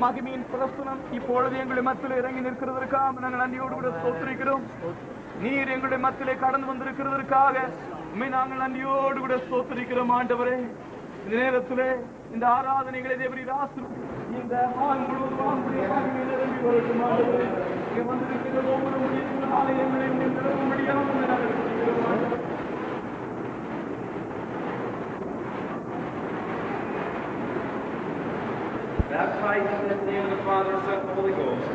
மகிமையின் பிரசனம் இப்பொழுது எங்களுடைய மத்தியில் இறங்கி நிற்கிறதற்காக நாங்கள் நன்றியோடு கூட ஸ்தோத்திரிக்கிறோம். நீர் எங்களுடைய மத்தியிலே கடந்து வந்திருக்கிறதற்காக நாங்கள் நன்றியோடு கூட ஸ்தோத்திரிக்கிறோம். ஆண்டவரே, இந்த நேரத்திலே இந்த ஆராதனைகளை தேவரீர் ஆசீர்வதியும். இந்த ஆள் முழுவதும் நிரம்பி வரட்டும். ஆண்டவரே, இங்கே வந்திருக்கிற ஒவ்வொரு முடியும் ஆலயங்களையும் நிரம்பும்படியாக நாங்கள் ஜெபிக்கிறோம். Baptized in the name of the Father, Son, and the Holy Ghost.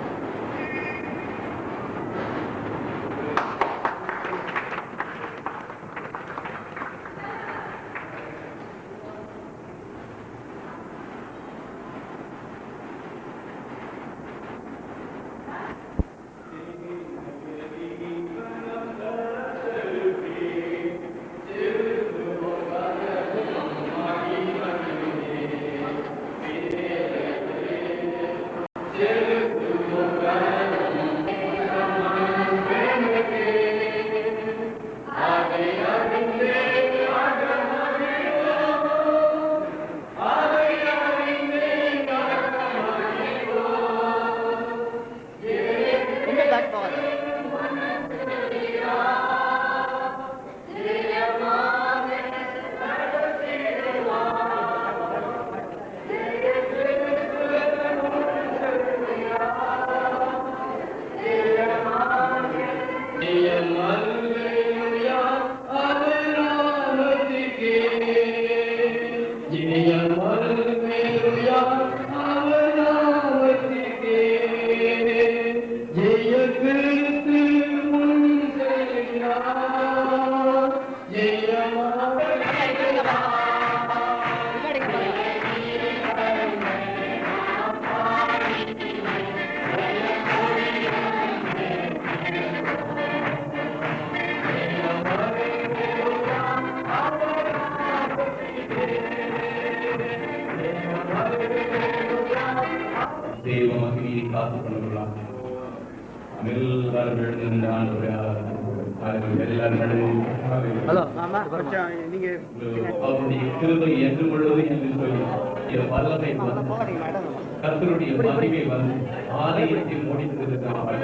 கர்த்தருடைய மகிமை வந்து ஆலயத்தில் முடித்திருக்கிறார்.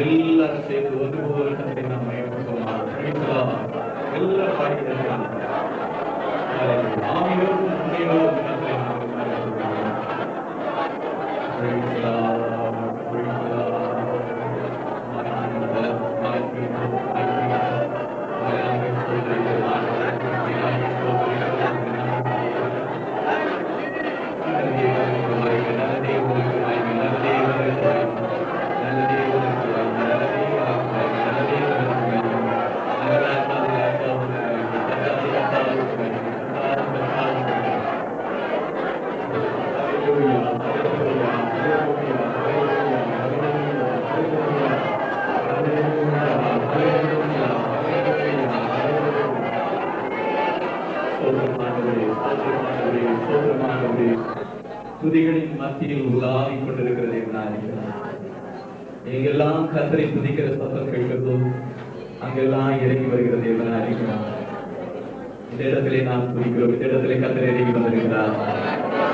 எல்லாரும் சேர்ந்து ஒன்று போல கர்த்தரை நாம் மகிமைப்படுத்துவோம். எல்லா பாடிகள் ஆவியோடும் உண்மையோடும் கர்த்தரை நாம் மகிமைப்படுத்துவோம். துதிகளின் மத்தியில் உலாவிக் கொண்டிருக்கிறது. எங்கெல்லாம் கர்த்தரை துதிக்கிற சத்தம் கேட்கிறதோ அங்கெல்லாம் இறங்கி வருகிறது என்று அறிகிறோம். இந்த இடத்திலே நாம் துதிக்கிறோம். இந்த இடத்திலே கர்த்தர் இறங்கி வந்திருக்கிறார்.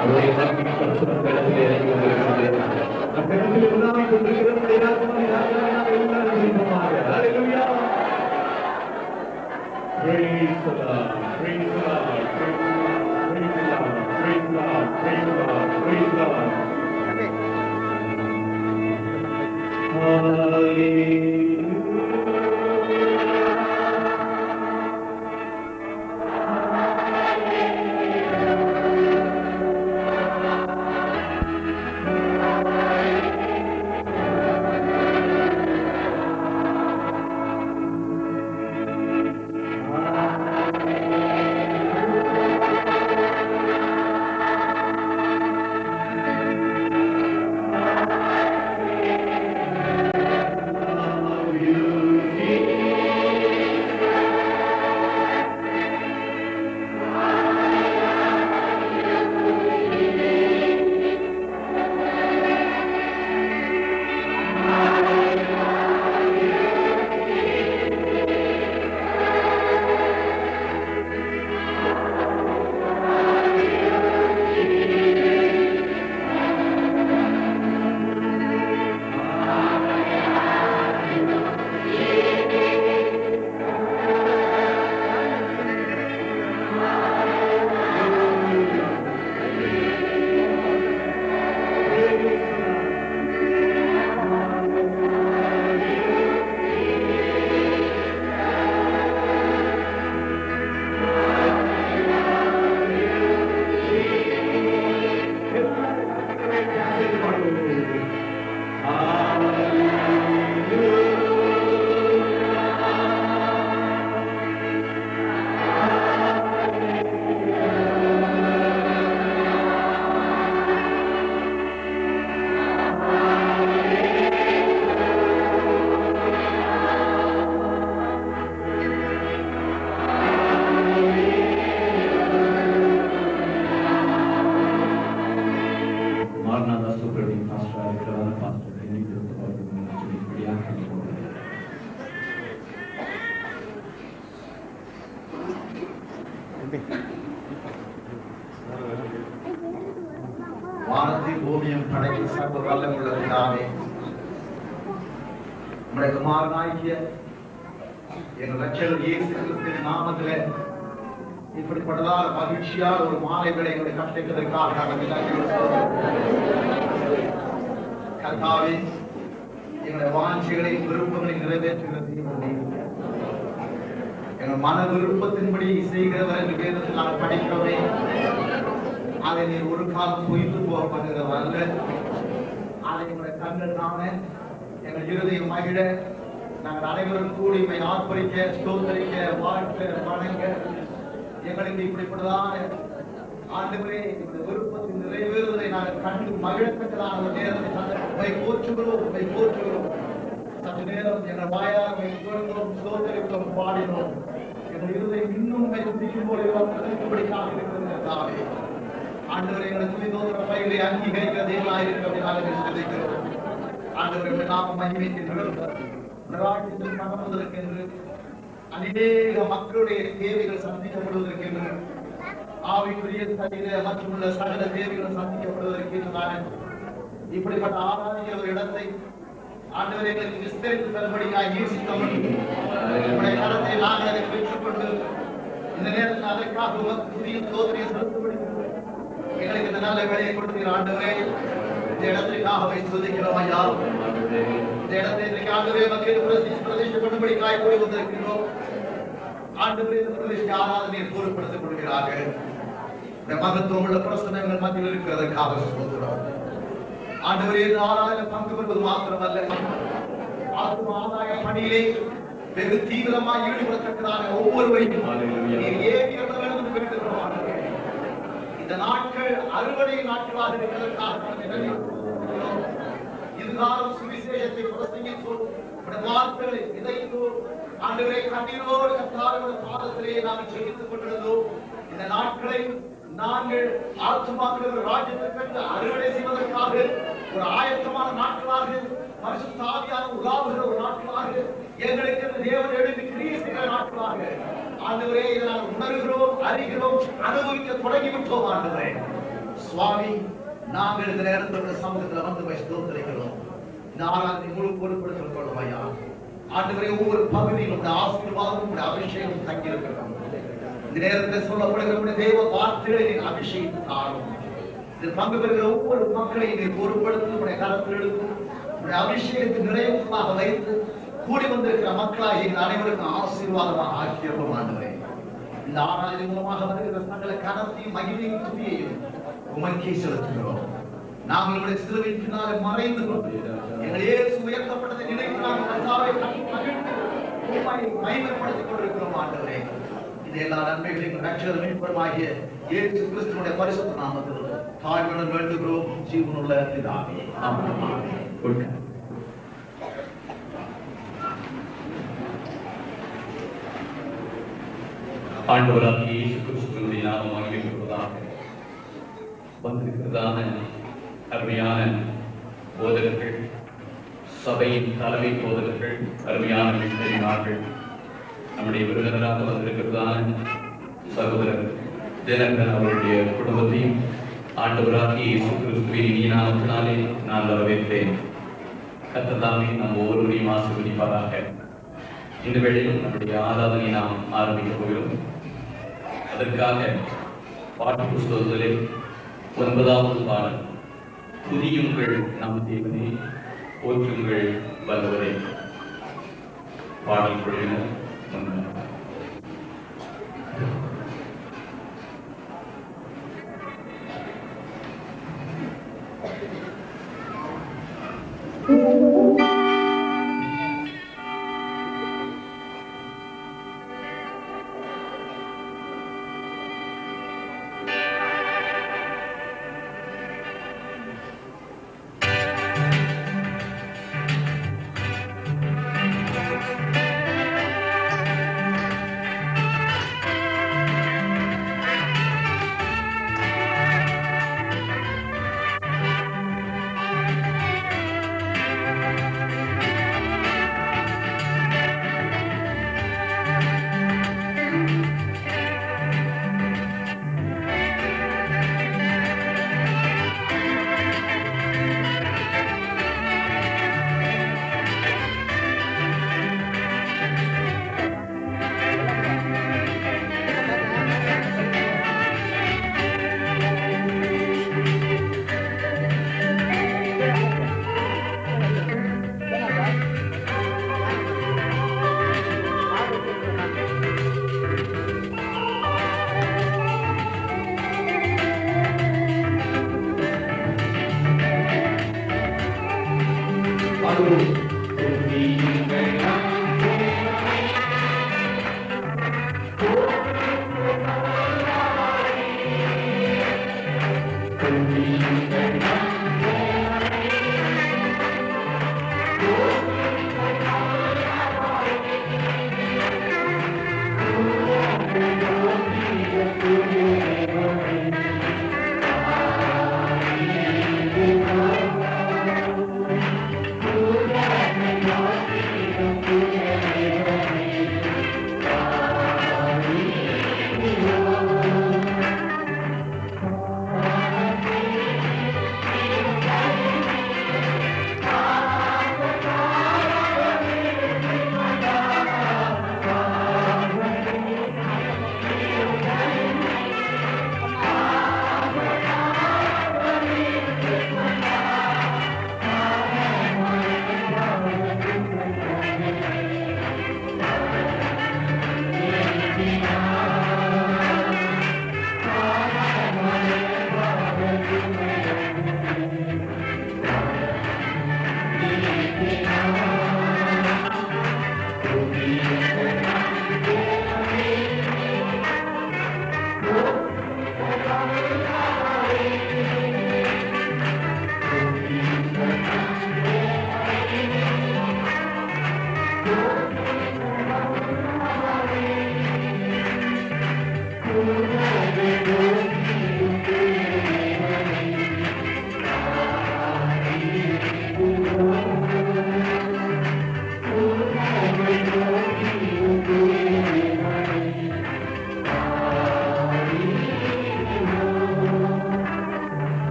அவருடைய இடத்திலே இறங்கி வந்திருக்கிறது. அக்கடத்தில் உலாவிக் கொண்டிருக்கிறது. Praise the Lord, praise the Lord, praise the Lord, praise the Lord, praise the Lord, praise the Lord, praise the Lord. Hallelujah. இருக்கிறதான பாஸ்டர் இப்படியாக வானத்தை பூமியும் படைக்கும் சர்வ வல்லமுள்ள பிதாவே, உம்முடைய குமாரனாகிய எங்கள் ரட்சகர் இயேசு கிறிஸ்துவின் நாமத்திலே இப்படிப்பட்டதான மகிழ்ச்சியால் ஒரு மாலை வேளை எங்களை கற்பிப்பதற்காக கர்த்தாவே, எங்களுடைய வாஞ்சைகளை விருப்பங்களை நிறைவேற்றுகிறது. எங்கள் மன விருப்பத்தின்படி செய்கிறவர் என்று வேதத்தில் நாங்கள் படிக்கிறவரை அதை நீர் ஒரு காலம் பொய்த்து போகப்படுகிறவர் அல்ல. அதை எங்களுடைய கண்கள் காண, எங்கள் இருதயம் மகிழ, நாங்கள் அனைவரும் கூடி ஆர்ப்பரிக்க, ஸ்தோத்தரிக்க, வாழ்க்க, வணங்க, எங்களுக்கு இப்படிப்பட்டதான ஆண்டவரே விருப்பத்தின் நிறைவேறுவதை நாங்கள் கண்டு மகிழத்தக்கதான ஒரு நேரத்தை போற்றுகிறோம். சற்று நேரம் எங்கள் வாயாக புகழ்ந்தோம், ஸ்தோத்தரித்தோம், பாடினோம். எங்கள் இருதயம் இன்னும் துதிக்கும் போது இருக்கிறதாக இருக்கிறது. ஆண்டவரை எங்களை துதிதோன்ற பயிரை அங்கீகரிக்கிற தேவனாக இருக்கிறது சிந்திக்கிறோம். ஆண்டவரை நாம மகிமைக்கின்றோம். மகமுதற்கென்று அநேக மக்களுடைய தேவைகள் சந்திக்கப்படுவதற்கென்று, ஆவிக்குரிய சரீர மற்றும் உள்ள சகல தேவைகள் சந்திக்கப்படுவதற்கென்றுதான இப்படிப்பட்ட ஆராய்ச்சி ஒரு இடத்தை ஆண்டவரை எங்களுக்கு விஸ்தரித்து தரும்படியாக நேசித்தவன் உடைய கரத்தை நாங்கள் அதை பெற்றுக்கொண்டு இந்த நேரத்தில் அதற்காக புதிய சோதனையை செலுத்தப்படி எங்களுக்கு இந்த நல்ல வேலையை கொடுக்கிற ஆண்டவரே, இந்த இடத்திற்காகவே துதிக்கிறோம் ஐயா. இந்த இடத்தை இன்றைக்கு ஆண்டவரே மக்கள் பிரதேசப்படும்படி காய் கூடி வந்திருக்கிறோம். ஆண்டவரே ஆராதனையை பொருட்படுத்திக் கொள்கிறார்கள். இந்த மகத்துவம் உள்ள பிரசனங்கள் மத்தியில் இருக்கிறதற்காக சொல்கிறோம். ஆண்டவரே, ஆராதனை பங்கு பெறுவது மாத்திரமல்ல, ஆதாய பணியிலே வெகு தீவிரமாக ஈடுபடத்தக்கதாக ஒவ்வொருவரையும் இந்த நாட்கள் அறுவடை நாட்களாக இருக்கிறதற்காக இதுகாலம் சுவிசேஷத்தை பிரசங்கித்தோம், வார்த்தைகளை விதைத்தோம். ஆண்டவரே, கண்ணீரோடு கர்த்தருடைய பாதத்திலே நாங்கள் ஜெபித்துக் கொண்டிருந்தோம். இந்த நாட்களை நாங்கள் ஆத்துமாக்கள் ராஜ்யத்திற்கு அறுவடை செய்வதற்காக ஒரு ஆயத்தமான நாட்களாக, பரிசுத்த ஆவியான உலாவுகிற ஒரு நாட்களாக, எங்களுக்கு தேவன் எழுதி கிரியை செய்கிற நாட்களாக ஆண்டவரே இதை நாங்கள் உணர்கிறோம், அறிகிறோம், அனுபவிக்க தொடங்கிவிட்டோம். ஆண்டவரே சுவாமி, நாங்கள் இந்த நேரத்தில் சமூகத்தில் வந்து ஸ்தோத்திரிக்கிறோம். இந்த ஆராதனை முழு பொறுப்படுத்திக் கொள்ளும் ஐயா. ஆண்டவரே, ஒவ்வொரு பகுதியிலும் ஆசீர்வாதம் அபிஷேகம் தங்கியிருக்கிறோம். இந்த நேரத்தில் சொல்லப்படுகிற தேவ வார்த்தைகளை அபிஷேகித்து தாரும். இதில் பங்கு பெறுகிற ஒவ்வொரு மக்களையும் நீ பொறுப்படுத்தி உடைய கரத்தில் எடுத்து உடைய அபிஷேகத்தை நிறைவாக வைத்து கூடி வந்திருக்கிற மக்களாக எங்கள் அனைவருக்கும் ஆசீர்வாதமாக ஆக்கியவரும். ஆண்டவரே, இந்த ஆராதனை மூலமாக வருகிற சகல கனத்தையும் மகிமையும் துதியையும் உமக்கே செலுத்துகிறோம். நாங்கள் உங்களுடைய சிலுவையின் பின்னாலே மறைந்து கொண்டு எங்கள் இயேசு உயர்த்தப்பட்டதை நினைத்து நாங்கள் கர்த்தாவை மகிமைப்படுத்திக் கொண்டிருக்கிறோம். ஆண்டவரே, இது எல்லா நன்மைகளையும் ரட்சகர் மீட்பருமாகிய இயேசு கிறிஸ்துவினுடைய பரிசுத்த நாமத்தில் தாழ்மையுடன் வேண்டுகிறோம் ஜீவனுள்ள பிதாவே. ஆமென். ஆண்டவராகிய இயேசு கிறிஸ்துவினுடைய நாமம் மகிமைப்படுவதாக. வந்திருக்கிறதான அருமையான போதகர்கள், சபையின் தலைமை போதகர்கள், அருமையான மிஷனரிமார்கள், நம்முடைய விருந்தினராக வந்திருக்கிறதான சகோதரர் தினகரன் அவருடைய குடும்பத்தையும் ஆண்டவராகிய இயேசு கிறிஸ்துவின் இனிய நாமத்தினாலே நான் வரவேற்றேன். கர்த்தர் நம் ஒவ்வொருவரையும் ஆசீர்வதிப்பாராக. இந்த வேளையில் நம்முடைய ஆராதனை நாம் ஆரம்பிக்கப் போகிறோம். அதற்காக பாட்டு புஸ்தகத்திலே 9வது பாடல், துதியுங்கள் நம் தேவனே, போற்றுங்கள் வல்லவரே. பாடல் குழுவினர் பாடுவோம். துதியுங்கள்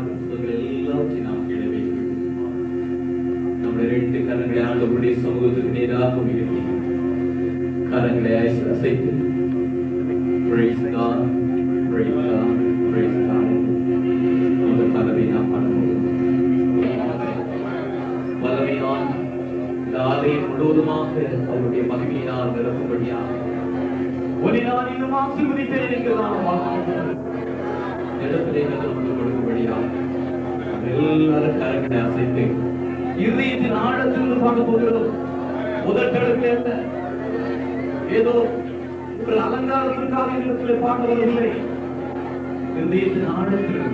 மாற்றம் சொல்கள் எல்லாவற்றையும் நாம் கீழே வைக்கிறோம். நம்முடைய 2 கரங்களை ஆண்டவருடைய சமூகத்துக்கு நேராக உயர்த்தி கரங்களை அசைத்து praise God, praise God, praise God. இந்த பதவி நாம் பண்ணுவோம். வல்லமையான இந்த ஆலயம் முழுவதுமாக அவருடைய மகிமையினால் நிரப்பும்படியாக ஒரே நான் இன்னும் ஆசீர்வதித்தேன் என்று நாம் வாழ்த்துகிறோம். இடத்திலே நிலவு கொடுக்கும்படியாக எல்லாரும் கரங்களை அசைத்து இதயத்தின் ஆழத்தில் பார்க்க போகிறோம். முதற்கடத்தில் அல்ல, ஏதோ ஒரு அலங்காரத்திற்காக இடத்தில் பார்க்க வரவில்லை. இதயத்தின் ஆழத்தில்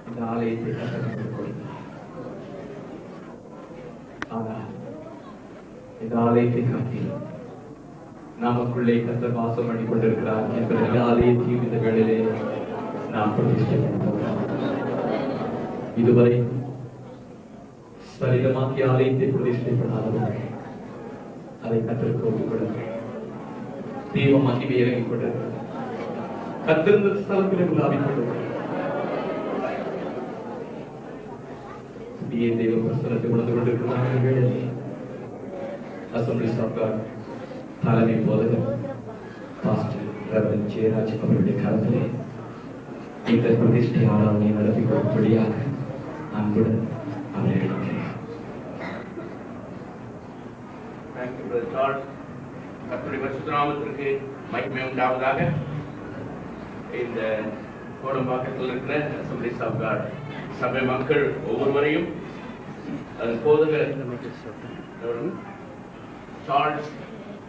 இந்த ஆலயத்தை கட்டமைத்து ஆனால் இந்த ஆலயத்தை காட்டி நமக்குள்ளே கர்த்தர் வாசம் பண்ணி கொண்டிருக்கிறார் என்பதை ஆலயத்தையும் இந்த வேளையிலே நாம் பிரதிஷ்டை பண்ணுவோம். இதுவரை சரீரமாக்கி ஆலயத்தை பிரதிஷ்டை பண்ணாதவர்கள் அதை கர்த்தருக்கு ஒப்புக்கொடுங்கள். தெய்வ மகிமை இறங்கிக் கொண்டிருக்கிறது. கர்த்தர் ஸ்தலத்தில் உலாவிக் கொண்டிருக்கிறார். தெய்வ பிரசனத்தை உணர்ந்து கொண்டிருக்கிறார்கள். அசம்பிளிஸ் ஆஃப் காட் தலைமை போதகர் பாஸ்டர் ரெவரண்ட் ஜெயராஜ் அவர்களுடைய கருத்திலே இந்த பிரதிஷ்டையான அவனை நடத்தி கொடுப்படியாக அன்புடன் அவனை அழைக்கிறேன். பரிசுத்தநாமத்திற்கு மகிமை உண்டாவதாக. இந்த கோடம்பாக்கத்தில் இருக்கிற அசெம்பிளிஸ் ஆஃப் காட் சபை மக்கள் ஒவ்வொருவரையும் அதன் போதகர் சார்ல்ஸ்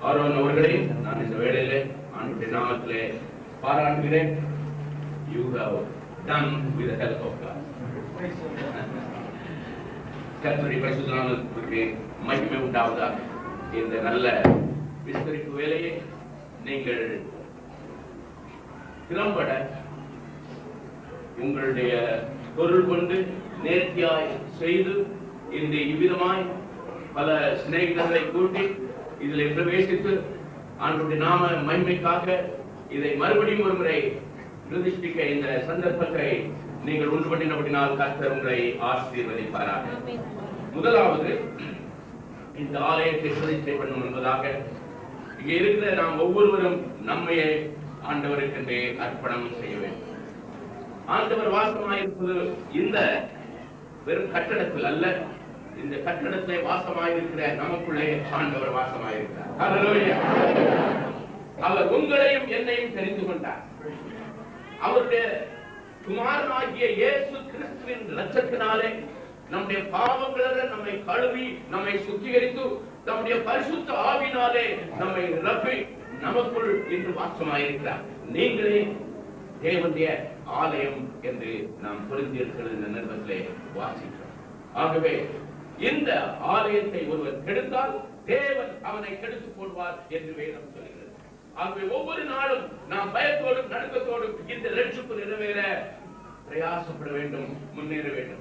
ஆரோன் அவர்களையும் நான் இந்த வேளையிலே ஆண்டுடைய நாமத்திலே பாராட்டுகிறேன். You have done with the help of God. கர்த்தருடைய பரிசுத்த நாமத்திற்கு மகிமை உண்டாவதாக. இந்த நல்ல விஸ்தரிப்பு வேலையை நீங்கள் திறம்பட உங்களுடைய பொருள் கொண்டு நேர்த்தியாய் செய்து இந்த இவ்விதமாய் பல சிநேகிதர்களை கூட்டி இதில் பிரவேசித்து ஆண்டுடைய நாம மகிமைக்காக இதை மறுபடியும் ஒரு முறை பிரதிஷ்டிக்க இந்த சந்தர்ப்பத்தை நீங்கள் உண்டு பண்ணினபடினால் கர்த்தர் உங்களை ஆசீர்வதிப்பாராக. முதலாவது இந்த ஆலயத்தை பிரதிஷ்டை பண்ணும் என்பதாக இங்கே இருக்கிற நாம் ஒவ்வொருவரும் நம்மையே ஆண்டவருக்கென்றே அர்ப்பணம் செய்ய வேண்டும். ஆண்டவர் வாசமாயிருப்பது இந்த வெறும் கட்டடத்தில் அல்ல, இந்த கட்டடத்தை வாசமாயிருக்கிற நமக்குள்ளே ஆண்டவர் வாசமாயிருக்கிறார். ஹல்லேலூயா. அவர் உங்களையும் என்னையும் தெரிந்து கொண்டார். அவருடைய குமாரனாகிய இயேசு கிறிஸ்துவின் இரத்தத்தினாலே நம்முடைய பாவங்கள நம்மை கழுவி நம்மை சுத்திகரித்து நம்முடைய பரிசுத்த ஆவினாலே நம்மை நிரப்பி நமக்குள் இன்று வாசமாயிருக்கிறார். நீங்களே தேவனுடைய ஆலயம் என்று நாம் புரிந்திருக்கிற இந்த நிறுவனத்திலே வாசிக்கிறோம். ஆகவே இந்த ஆலயத்தை ஒருவர் கெடுத்தால் தேவன் அவனை கெடுத்து போடுவார் என்று வேதம் சொல்கிறது. ஆகவே ஒவ்வொரு நாளும் நாம் பயத்தோடும் நடுக்கத்தோடும் இந்த ரட்சிப்பு நிறைவேற பிரயாசப்பட வேண்டும், முன்னேற வேண்டும்.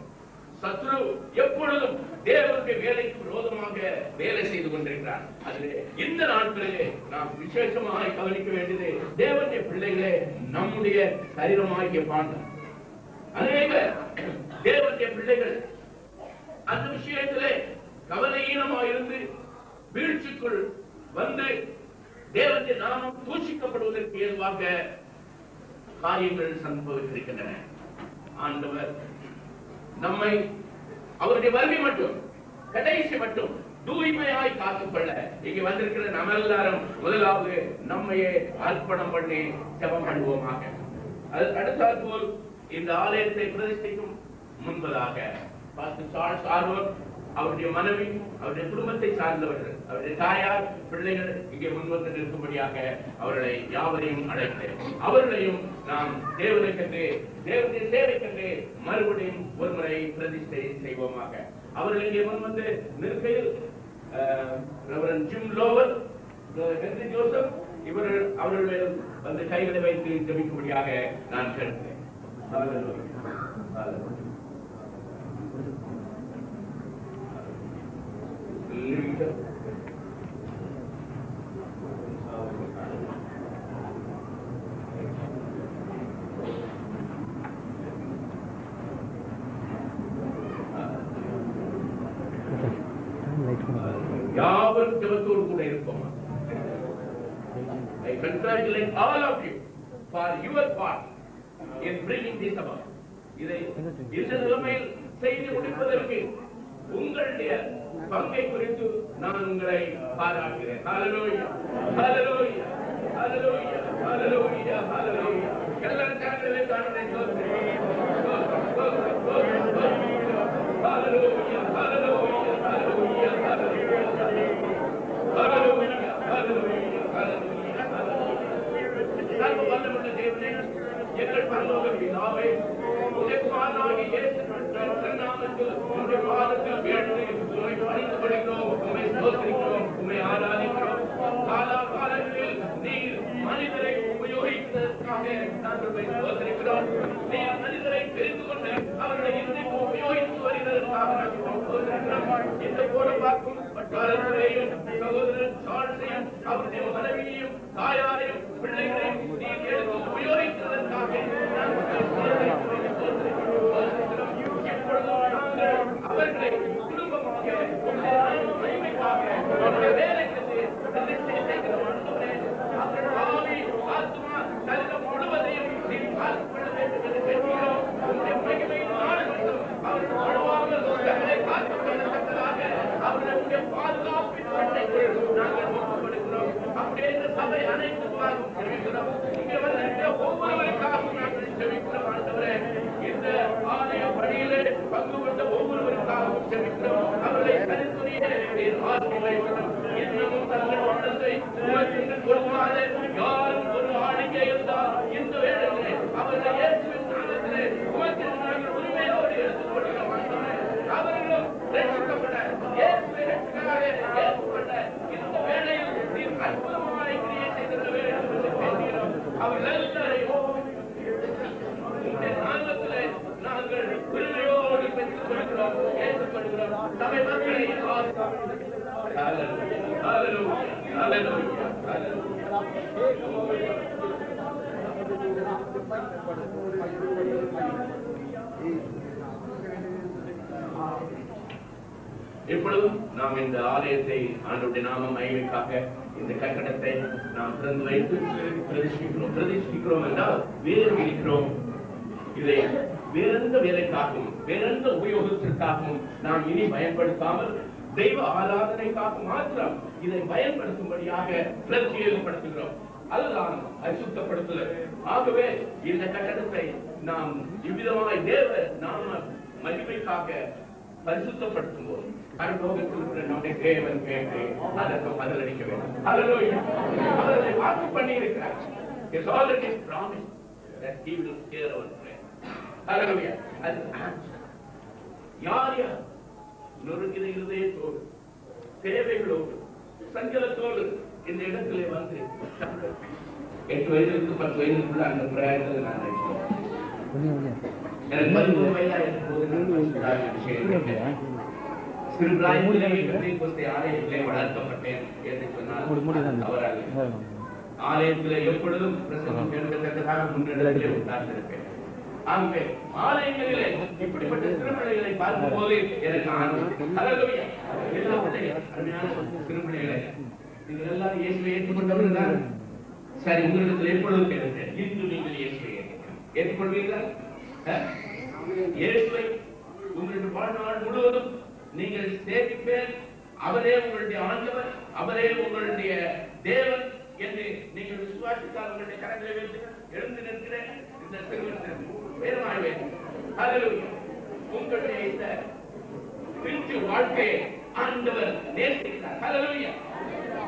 சத்ரு எப்பொழுதும் தேவனுடைய வேலைக்கு விரோதமாக வேலை செய்து கொண்டிருக்கிறார். அதிலே இந்த நாட்களிலே நாம் விசேஷமாக கவனிக்க வேண்டியது தேவனுடைய பிள்ளைகளே, நம்முடைய சரீரமாகிய பாண்டம். அநேக தேவனுடைய பிள்ளைகள் அந்த விஷயத்திலே கவலையீனமாயிருந்து வீழ்ச்சிக்குள் வந்து தேவனுடைய நாமம் தூஷிக்கப்படுவதற்கு ஏதுவாக காரியங்கள் சம்பவித்திருக்கின்றன. ஆண்டவர் நம்மை அவருடைய வருகை மட்டும் கடைசி மட்டும் தூய்மையாய் காத்துக்கொள்ள இங்கே வந்திருக்கிற நம்ம எல்லாரும் முதலாவது நம்மையே அர்ப்பணம் பண்ணி ஜெபம் பண்ணுவோமாக. அடுத்தாற் போல் இந்த ஆலயத்தை பிரதிஷ்டிக்கும் முன்பதாக சார்ல்ஸ் ஆரோன் அவருடைய மனைவி அவருடைய குடும்பத்தை சார்ந்தவர்கள் அவருடைய தாயார் பிள்ளைகள் இங்கே முன்வந்து நிற்கும்படியாக அவர்களை யாவரையும் அழைத்தேன். அவர்களையும் நாம் தேவனுக்கென்று தேவனுடைய சேவைக்கென்று மறுபடியும் ஒருமுறை பிரதிஷ்டை செய்வோமாக. அவர்கள் இங்கே முன்வந்து நிற்கையில் reverend Jim Lower, Henry Joseph இவர்கள் அவர்கள் மேல் வந்து கைகளை வைத்து ஜெபிக்கும்படியாக நான் கேட்கிறேன். யாவரும் ஜெபத்தோடு கூட இருப்போம். I congratulate all of you for your part in bringing this about. இதை இந்த நிலைமையில் செய்து முடிப்பதற்கு உங்களுடைய பங்கை குறித்து நான் உங்களை பாராட்டுகிறேன். ஹல்லேலூயா, ஹல்லேலூயா, ஹல்லேலூயா, ஹல்லேலூயா, ஹல்லேலூயா. எல்லாரும் சேர்ந்து ஆண்டவரை ஸ்தோத்திரிப்போம். ஹல்லேலூயா, ஹல்லேலூயா, ஹல்லேலூயா, ஹல்லேலூயா, ஹல்லேலூயா, ஹல்லேலூயா, ஹல்லேலூயா. சர்வ வல்லமையுள்ள தேவனே, எங்கள் பரலோக பிதாவே, உம்முடைய குமாரனாகிய இயேசு கிறிஸ்துவின் நாமத்தில் உம்முடைய பாதத்தில் வீழ்ந்து உம்மை பணிந்து கொள்கிறோம், உம்மை ஸ்தோத்திரிக்கிறோம், உம்மை ஆராதிக்கிறோம். காலாகாலங்களில் நீர் மனிதரை உபயோகித்ததற்காக நாங்கள் உம்மை ஸ்தோத்திரிக்கிறோம். நீர் மனிதரை தெரிந்து கொண்டு அவர்களை இன்றைக்கு உபயோகித்து வருகிறதற்காக நாங்கள் ஸ்தோத்திரிக்கிறோம். இந்த கோடம்பாக்கம் வட்டாரத்திலேயும் சகோதரன் சார்ல்ஸையும் அவருடைய மனைவியையும் தாயாரையும் பிள்ளைகளையும் நீர் எடுத்து உபயோகித்ததற்காக நாங்கள் ஸ்தோத்திரிக்கிறோம். அவர்களை குடும்பமாக மகிமைக்காக வேலைக்கு பிரதிஷ்டை செய்கிறோம். அவர்கள் ஆவி ஆத்மா சரீரம் முழுவதையும் நீ பார்த்துக் கொள்ள வேண்டும் என்று அவர்களுடைய பாதுகாப்பின் கட்டளைக்குள் நாங்கள் ஒப்புக்கொடுக்கிறோம். அப்படியே இந்த சபை அனைத்துக்காகவும் ஜெபிக்கிறோம். இங்கே வந்திருக்கிற ஒவ்வொருவருக்காகவும் நாங்கள் ஜெபிக்கிறோம். ஆண்டவரே, இந்த ஆலய பணியிலே பங்கு கொண்ட ஒவ்வொருவருக்காகவும் ஜெபிக்கிறோம். அவர்களை கருத்துரிய ஆசீர்வதிக்கிறோம். இன்னமும் தங்கள் உள்ளத்தை உமக்கு கொடுக்காத யாரும் ஒரு ஆளுகை இருந்தால் இந்த வேளையிலே அவர்கள் இயேசுவின் நாமத்திலே உமக்கு நாங்கள் உரிமையோடு எடுத்துக்கொள்கிறோம். ஆண்டவரே, அவர்களும் ரட்சிக்கப்பட இயேசுவை ரட்சகராக ஏற்றுக்கொண்ட இந்த வேளையில் நீர் அற்புதமான கிரியை செய்திட வேண்டும் என்று பேசுகிறோம். அவர்கள் எல்லாரையும் உம்முடைய நாமத்திலே நாங்கள் உரிமையோடு பெற்றுக் கொள்கிறோம், ஏற்றுக்கொள்கிறோம். சபை மக்களை இப்பொழுதும் நாம் இந்த ஆலயத்தை ஆண்டவருடைய நாம மகிமைக்காக இந்த கட்டடத்தை நாம் திறந்து வைத்து பிரதிஷ்டிக்கிறோம் என்றால் வேறு இருக்கிறோம். இதை வேறெந்த வேலைக்காகவும் வேறெந்த உபயோகத்திற்காகவும் நாம் இனி பயன்படுத்தாமல் தெய்வ ஆராதனைக்காக மாத்திரம் இதை பயன்படுத்தும்படியாக பிரத்யேகப்படுத்துகிறோம். அதுதான் அசுத்தப்படுத்துதல். ஆகவே இந்த கட்டடத்தை நாம் இவ்விதமாய் தேவ நாம மகிமைக்காக பரிசுத்தப்படுத்தும் போது பரலோகத்தில் இருக்கிற நம்முடைய தேவன் கேட்டு அதற்கு பதிலளிக்க வேண்டும். ஹல்லேலூயா. அவர்களை வாக்கு பண்ணி இருக்கிறார். It's already promised that he will hear our prayer. ஹல்லேலூயா. யார் யார் நொறுங்கிற இருதயத்தோடு தேவைகளோடு சஞ்சலத்தோடு இந்த இடத்திலே வந்து 8 வயதிலிருந்து 10 வயதுக்குள்ள அந்த பிரயாணத்தை நான் எனக்கு 13 வயதா இருக்கும்போது சிறு பிராயத்திலே ஆலயத்திலே வளர்க்கப்பட்டேன் என்று சொன்னால் அவரால் ஆலயத்திலே எப்பொழுதும் பிரசங்கம் கேட்கத்தக்கதாக முன்னிடத்திலே உட்கார்ந்திருப்பேன். ஆகவே ஆலயங்களிலே இப்படிப்பட்ட திருமலைகளை பார்க்கும் போது எனக்கு ஆனந்தம். ஹல்லேலூயா. எல்லா பிள்ளைகள் அருமையான திருமலைகளை நீங்கள் எல்லாரும் இயேசுவை ஏற்றுக்கொண்டவர்கள் தான். சரி, உங்களிடத்தில் எப்பொழுது கேட்கிறேன், இன்று நீங்கள் இயேசுவை ஏற்றுக்கொள்வீர்களா? இயேசுவை உங்களுடைய வாழ்நாள் முழுவதும் நீங்கள் சேவிப்பேன், அவரே உங்களுடைய ஆண்டவர், அவரே உங்களுடைய தேவன் என்று நீங்கள் விசுவாசித்தால் உங்களுடைய கரங்களை வைத்து எழுந்து நிற்கிறேன். இந்த திருமணத்திற்கு வேறுமாய் உங்களுடைய இந்த பிரித்து வாழ்க்கையை ஆண்டவர் நேசிக்கிறார். ஹல்லேலூயா.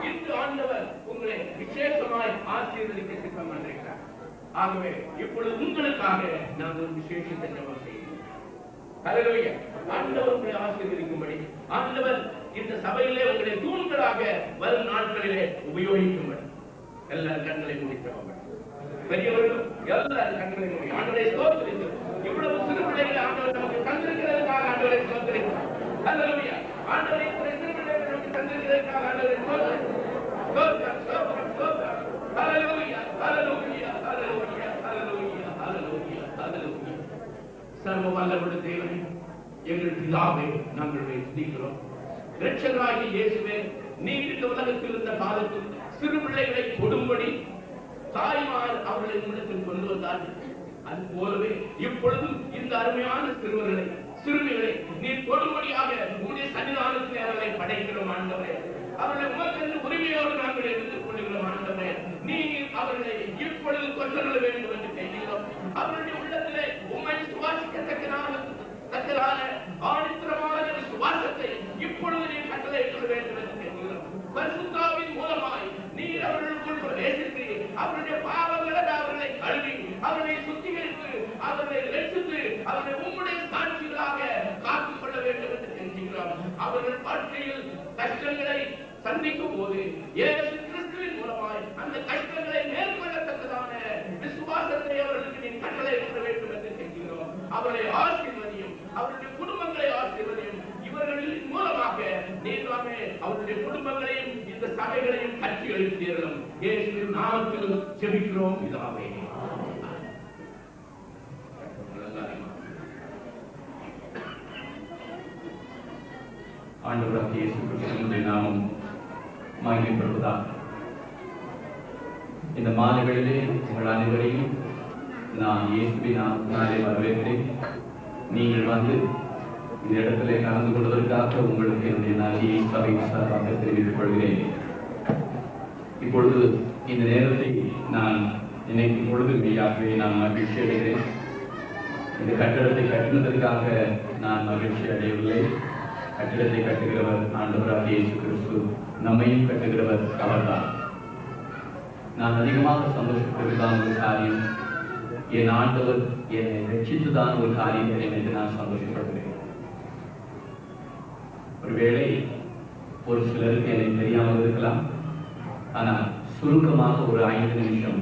இன்று ஆண்டவர் உங்களை விசேஷமாய் ஆசீர்வதிக்க சித்தம் பண்ணிருக்கிறார். ஆகவே இப்பொழுது உங்களுக்காக நான் ஒரு விசேஷத்தை ஜெபம் செய்கிறேன். ஹல்லேலூயா. ஆண்டவர் உங்களை ஆசீர்வதிக்கும்படி ஆண்டவர் இந்த சபையிலே உங்களை தூண்களாக வரும் நாட்களிலே உபயோகிக்கும்படி எல்லாரும் கண்களை மூடிக்கிறோம். பெரியவர்களும் எல்லாரும் கண்களை மூடி ஆண்டவரை ஸ்தோத்திரித்து இவ்வளவு சிறு பிள்ளைகளை ஆண்டவர் நமக்கு தந்திருக்கிறதுக்காக ஆண்டவரை ஸ்தோத்திரிக்கிறோம். ஹல்லேலூயா. ஆண்டவரை சிறு பிள்ளைகளை நமக்கு தந்திருக்கிறதுக்காக ஆண்டவரை ஸ்தோத்திரிக்கிறோம். ஹல்லேலூயா. ஹல்லேலூயா. ஹல்லேலூயா. ஹல்லேலூயா. ஹல்லேலூயா. ஹல்லேலூயா. சர்வ வல்லவருடைய தேவனே, எங்கள் பிதாவே, நாங்கள் துதிக்கிறோம். இரட்சகராகிய இயேசுவே, நீர் இந்த உலகத்தில் இருந்த காலத்தில் சிறு பிள்ளைகளை கொடும்படி தாய்மார் அவர்களை உன்னிடத்தில் கொண்டு வந்தார்கள். அது போலவே இப்பொழுதும் இந்த அருமையான சிறுவர்களை சிறுமிகளை நீர் கொடும்படியாக உங்களுடைய சன்னிதானத்தில் அவர்களை படைக்கிறோம் ஆண்டவரே. அவர்களை உமக்கென்று உரிமையோடு நாங்கள் எடுத்துக் கொள்கிறோம் ஆண்டவரே. நீர் அவர்களை இப்பொழுது கொண்டு வேண்டும் என்று கேட்கிறோம். அவருடைய உள்ளத்திலே உம்மை சுவாசிக்கத்தக்கதான ஆணித்தரமான சுவாசத்தை இப்பொழுது நீர் கட்டளையிட வேண்டும் என்று கேட்கிறோம். பரிசுத்தாவின் மூலமாய் நீர் அவர்களுக்குள் பிரவேசித்து அவருடைய பாவங்களை அவர்களை கழுவி அவர்களை சுத்திகரித்து அவர்களை ரட்சித்து அவர்களை உம்முடைய சாட்சிகளாக காத்துக் கொள்ள வேண்டும் என்று கேட்கிறோம். அவர்கள் வாழ்க்கையில் கஷ்டங்களை சந்திக்கும் போது இயேசு கிறிஸ்துவின் மூலமாய் அந்த கஷ்டங்களை மேற்கொள்ளத்தக்கதான விசுவாசத்தை அவர்களுக்கு நீ கட்டளையிட வேண்டும் என்று கேட்கிறோம். அவர்களை ஆசீர்வதியும், அவருடைய குடும்பங்களை ஆசீர்வதியும். இவர்களின் மூலமாக நீதாமே அவருடைய குடும்பங்களையும் இந்த சபைகளையும் கட்டி எழுப்பியர்களும் இயேசுவின் நாமத்தில் ஜெபிக்கிறோம் பிதாவே. ஆண்டவராகிய இயேசு கிறிஸ்துவினுடைய நாமம் மகிமைப்படுவதாக. இந்த மாலைகளிலே உங்கள் அனைவரையும் நான் இயேசுவின் நாமத்தினாலே வரவேற்கிறேன். நீங்கள் வந்து இந்த இடத்திலே கலந்து கொள்வதற்காக உங்களுக்கு என்னுடைய நன்றியை சபை சார்பாக தெரிவித்துக் கொள்கிறேன். இப்பொழுது இந்த நேரத்தை நான் நினைக்கும் பொழுது மெய்யாகவே நான் மகிழ்ச்சி அடைகிறேன். இந்த கட்டிடத்தை கட்டினதற்காக நான் மகிழ்ச்சி அடையவில்லை. கட்டிடத்தை கட்டுகிறவர் ஆண்டவராகிய இயேசு கிறிஸ்து, நம்மையும் கட்டுகிறவர் அவர்தான். நான் அதிகமாக சந்தோஷப்பட்டதுதான் ஒரு காரியம், என் ஆண்டவர் என்னை ரட்சித்துதான் ஒரு காரியம் என்று நான் சந்தோஷப்படுகிறேன். ஒருவேளை ஒரு சிலருக்கு என்னை தெரியாமல் இருக்கலாம். ஆனால் சுருக்கமாக ஒரு 5 நிமிஷம்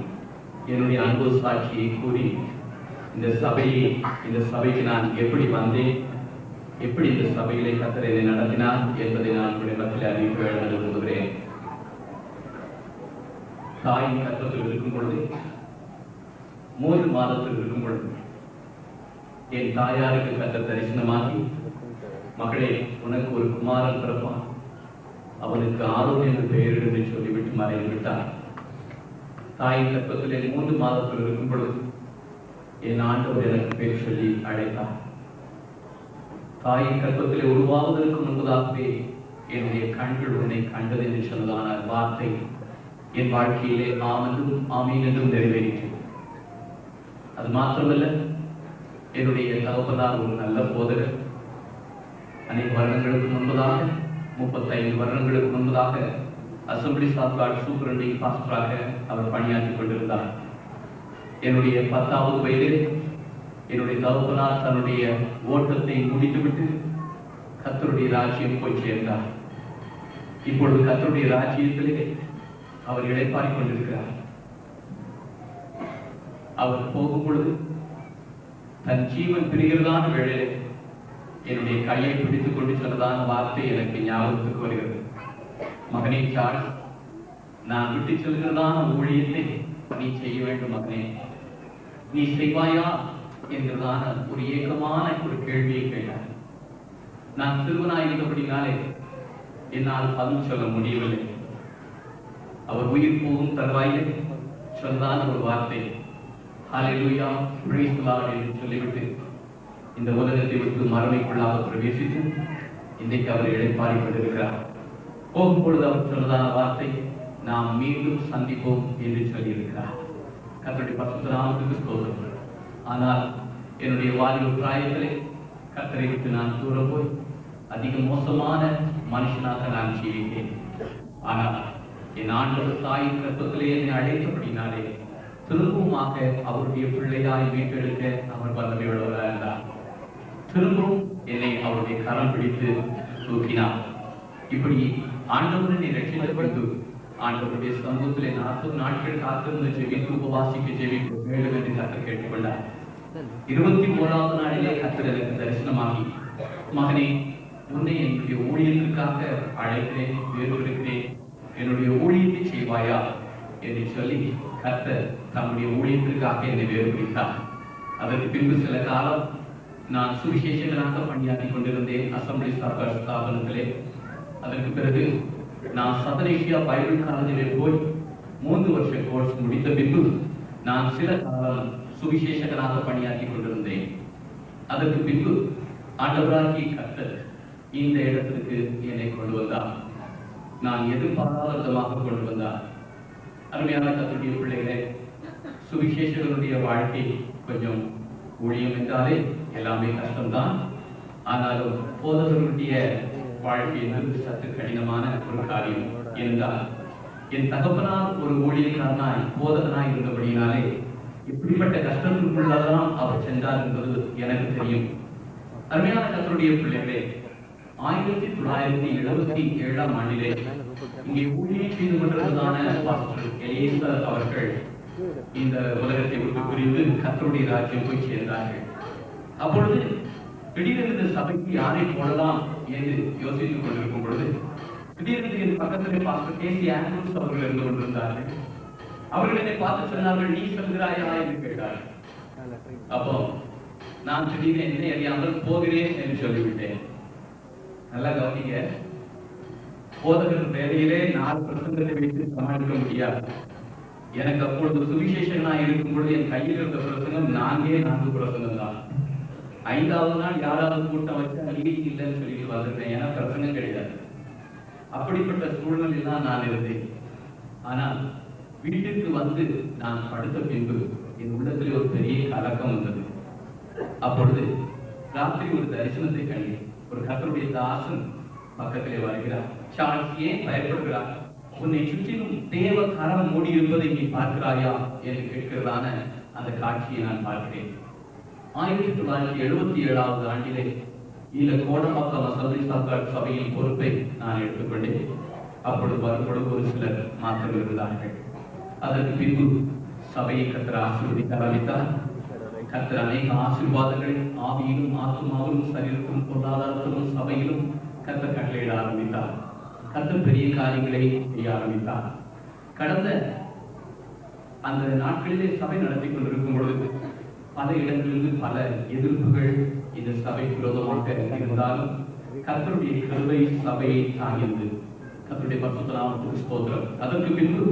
என்னுடைய அன்பு சாட்சியை கூறி இந்த சபைக்கு நான் எப்படி வந்தேன், எப்படி இந்த சபையிலே கர்த்தர் என்னை நடத்தினார் என்பதை நான் உங்களுடைய மத்தியில் அறிவிக்க விரும்புகிறேன். தாயின் கர்ப்பத்தில் இருக்கும் பொழுது 3 மாதத்தில் இருக்கும் பொழுது என் தாயாருக்கு கர்த்தர் தரிசனமாகி, மகளே உனக்கு ஒரு குமாரன் பிறப்பான், அவனுக்கு ஆரோன் என்று பெயர் என்று சொல்லிவிட்டு மறைந்து விட்டார். தாயின் கர்ப்பத்திலே 3 மாதத்தில் இருக்கும் பொழுது என் ஆண்டவர் எனக்கு பேர் சொல்லி அழைத்தார். தாயின் கர்ப்பத்திலே உருவாவதற்கு முன்பதாகவே என்னுடைய கண்கள் உன்னை கண்டது என்று சொன்னதான வார்த்தை என் வாழ்க்கையிலே ஆமென்றும் ஆமீன் என்றும் நிறைவேறிற்று. அது மாத்திரமல்ல, என்னுடைய தகப்பனார் ஒரு நல்ல போதகர். அநேக வருடங்களுக்கு முன்பதாக, 35 வருடங்களுக்கு முன்பதாக அசம்பிளிஸ் ஆஃப் காட் சூப்பரண்டிங் பாஸ்டராக அவர் பணியாற்றிக் கொண்டிருந்தார். என்னுடைய 10வது வயதில் என்னுடைய தகப்பனார் தன்னுடைய ஓட்டத்தை முடித்துவிட்டு கர்த்தருடைய ராஜ்யம் போய் சேர்ந்தார். இப்பொழுது கர்த்தருடைய ராஜ்யத்திலே அவர் இளைப்பாறிக் கொண்டிருக்கிறார். அவர் போகும் பொழுது தன் ஜீவன் பிரிகிறதான வேளையிலே என்னுடைய கையை பிடித்துக் கொண்டு சொன்னதான வார்த்தை எனக்கு ஞாபகத்துக்கு வருகிறது. மகனே சார்ஸ், நான் விட்டு செல்கிறதான ஊழியத்தை நீ செய்ய வேண்டும் மகனே, நீ செய்வாயா என்கிறதான ஒரு ஏக்கமான ஒரு கேள்வியை கேட்டார். நான் சிறுவனாயிருந்தபடினாலே என்னால் பதில் சொல்ல முடியவில்லை. அவர் உயிர் போகும் தருவாயிலே சொன்னதான ஒரு வார்த்தை, ஹல்லேலூயா பிரைஸ் தி லார்ட் என்று சொல்லிவிட்டு இந்த உலகத்தை விட்டு மறுமைக்குள்ளாக பிரவேசித்து இன்றைக்கு அவர் இளைப்பாறிக் கொண்டிருக்கிறார். போகும்பொழுது அவர் சொன்னதான வார்த்தை, நாம் மீண்டும் சந்திப்போம் என்று சொல்லியிருக்கிறார். கர்த்தருடைய பரிசுத்த நாமத்துக்கு ஸ்தோத்திரம். ஆனால் என்னுடைய வாலிப பிராயத்திலே கர்த்தரை விட்டு நான் தூரம் போய் அதிக மோசமான மனுஷனாக நான் ஜீவித்தேன். ஆனால் என் ஆண்டவர் தாயின் கர்ப்பத்திலே என்னை அழைத்தபடினாலே திரும்பவுமாக அவருடைய பிள்ளையாய் மீட்டெடுக்க அவர் வல்லமை உள்ளவராக இருந்தார். திரும்பவும் என்னை அவருடைய கரம் பிடித்து தூக்கினார். இப்படி ஆண்டவரை ரட்சிக்கப்பட்டு ஆண்டவருடைய சமூகத்திலே 40 நாட்கள் காத்திருந்து ஜெபித்து உபவாசிக்க ஜெபிக்க வேண்டும் என்று கர்த்தர் கேட்டுக்கொண்டார். 21வது நாளிலே கர்த்தர் எனக்கு தரிசனமாகி, மகனே உன்னை என்னுடைய ஊழியத்திற்காக அழைக்கிறேன், வேறுபடுகிறேன், என்னுடைய ஊழியத்தை செய்வாயா என்று சொல்லி கர்த்தர் தம்முடைய ஊழியத்திற்காக என்னை வேறுபிடித்தார். அதற்கு பின்பு சில காலம் நான் சுவிசேஷகனாக பணியாற்றிக் கொண்டிருந்தேன் அசம்பிளிஸ் ஆஃப் காட் ஸ்தாபனத்திலே. அதற்கு பிறகு நான் சதனேஷியா பைபிள் காலேஜிலே போய் 3 வருஷ கோர்ஸ் முடித்த பின்பு நான் சில காலம் சுவிசேஷகனாக பணியாற்றிக் கொண்டிருந்தேன். அதற்கு பின்பு ஆண்டவராகிய கர்த்தர் இந்த இடத்திற்கு என்னை கொண்டு வந்தார். நான் எதிர்பாராத விதமாக கொண்டு வந்தார். அருமையான கர்த்தருடைய பிள்ளைகளே, சுவிசேஷகனுடைய வாழ்க்கை கொஞ்சம் ஊழியம் என்றாலே எல்லாமே கஷ்டம்தான். ஆனாலும் போதகர்களுடைய வாழ்க்கை என்பது சற்று கடினமான ஒரு காரியம். என்றால் என் தகப்பனார் ஒரு ஊழியக்காரனாய் போதகனாய் இருந்தபடினாலே இப்படிப்பட்ட கஷ்டத்திற்குள்ளதான் அவர் சென்றார் என்பது எனக்கு தெரியும். அருமையான கர்த்தருடைய பிள்ளைகளே, 1977ஆம் ஆண்டிலே இங்கே ஊழியம் செய்து கொண்டிருந்ததான பாஸ்டர் எலியேசர் அவர்கள் இந்த உலகத்தை விட்டு பிரிந்து கர்த்தருடைய ராஜ்யம் போய் சேர்ந்தார்கள். அப்பொழுது திடீரென்று இந்த சபைக்கு யாரை போடலாம் என்று யோசித்துக் கொண்டிருக்கும் பொழுது திடீரென்று என் பக்கத்திலே பாஸ்டர் கேசி ஆண்ட்ரூஸ் அவர்கள் இருந்து கொண்டிருந்தார்கள். அவர்கள் என்னை பார்த்து சொன்னார்கள், நீ சொல்கிறாயா என்று கேட்டார்கள். அப்போ நான் திடீர்னு என்னை அறியாமல் போகிறேன் என்று சொல்லிவிட்டேன். நல்லா கவனிங்க, போதகர் வேலையிலே 4 பிரசங்கத்தை வைத்து சமாளிக்க முடியாது. எனக்கு அப்பொழுது சுவிசேஷகனாக இருக்கும் பொழுது என் கையில் இருந்த பிரசங்கம் 4 பிரசங்கம் தான். 5வது நாள் யாராவது கூட்டம் வச்சா லீடிங் இல்லைன்னு சொல்லிட்டு வந்துட்டேன். ஏன்னா பிரசங்கம் கிடையாது. அப்படிப்பட்ட சூழ்நிலையில் தான் நான் இருந்தேன். ஆனால் வீட்டுக்கு வந்து நான் படுத்த பின்பு என் உள்ளத்தில் ஒரு பெரிய கலக்கம் வந்தது. அப்பொழுது ராத்திரி ஒரு தரிசனத்தை கண்டேன். ஒரு கர்த்தருடைய தாசன் பக்கத்திலே வருகிறார். சார்ஜ், ஏன் பயப்படுகிறார்? உன்னை சுற்றிலும் தேவ கரம் மூடி இருப்பதை நீ பார்க்கிறாயா என்று கேட்கிறதான அந்த காட்சியை நான் பார்க்கிறேன். 1977வது ஆண்டிலே இந்த கோடம்பாக்கம் அசெம்பிளி சபையின் பொறுப்பை நான் எடுத்துக்கொண்டேன். அப்பொழுது வரும்பொழுது ஒரு சிலர் மாற்றம் இருந்தார்கள். அதற்கு பின்பு சபையை கர்த்தர் ஆசீர்வதிக்க ஆரம்பித்தார். கர்த்தர் அநேக ஆசீர்வாதங்களை ஆவியிலும் ஆத்துமாவிலும் சரீரத்திலும் பொருளாதாரத்திலும் சபையிலும் கர்த்தர் கட்டளையிட ஆரம்பித்தார். கர்த்தர் பெரிய காரியங்களை செய்ய ஆரம்பித்தார். கடந்த அந்த நாட்களிலே சபை நடத்தி கொண்டிருக்கும் பொழுது பல இடங்களிலிருந்து பல எதிர்ப்புகள் இந்த சபைக்கு விரோதமாக இருந்தாலும் கர்த்தருடைய கிருபை சபையை தாங்கியது. கர்த்தருடைய பரிசுத்த நாமத்துக்கு ஸ்தோத்திரம். அதற்கு பின்பு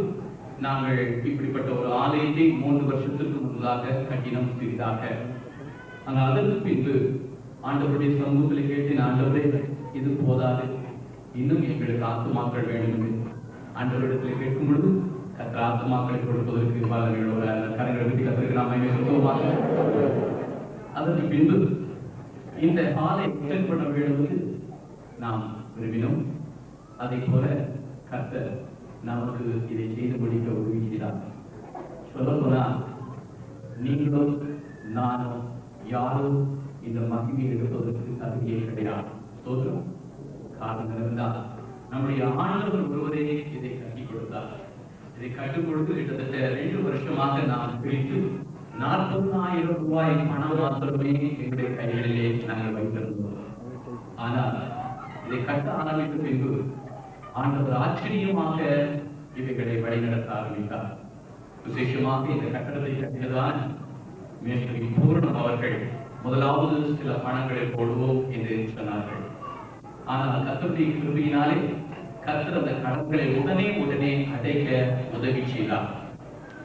நாங்கள் இப்படிப்பட்ட ஒரு ஆலயத்தை 3 வருஷத்திற்கு முன்பதாக கட்டினம் சிறிதாக. ஆனால் அதற்கு பின்பு ஆண்டவருடைய சமூகத்தில் கேட்டேன், ஆண்டவரே இது போதாது, இன்னும் எங்களுக்கு ஆத்துமாக்கள் வேண்டும் என்று ஆண்டவரிடத்தில் கேட்கும் பொழுது கர்த்தர் ஆத்துமாக்களை கொடுப்பதற்கு பல கரங்களை பற்றி கர்த்தருக்கு நாம சொல்லுவோமாக. அதற்கு பின்பு இந்த ஆலை எக்ஸ்டெண்ட் பண்ண வேண்டும் நாம் விரும்பினோம். அதை போல கர்த்தர் நமக்கு இதை செய்து முடிக்க உதவி செய்தார். சொல்ல போனா நீங்களும் நானும் யாரும் இந்த மகிமையை எடுப்பதற்கு தகுதியே கிடையாது. ஸ்தோத்திரம். காரணம் இருந்தால் நம்முடைய ஆண்டவர் ஒருவரே இதை கட்டி கொடுத்தார். இதை கட்டுக் கொடுத்து கிட்டத்தட்ட 2 வருஷமாக நாம் பிரித்து 40,000 ரூபாய் பணம் மாத்திரமே எங்களுடைய கைகளிலே நாங்கள் வைத்திருந்தோம். ஆனால் இதை கட்ட ஆரம்பித்த பின்பு ஆண்டவர் ஆச்சரியமாக இவைகளை வழிநடத்த ஆரம்பித்தார். விசேஷமாக இந்த கட்டடத்தை கட்டியதான் மேஸ்திரி பூரணம் அவர்கள் முதலாவது சில பணங்களை போடுவோம் என்று சொன்னார்கள். ஆனால் கர்த்தருடைய கிருபையினாலே கர்த்தர் அந்த கடன்களை உடனே அடைக்க உதவி செய்தார்.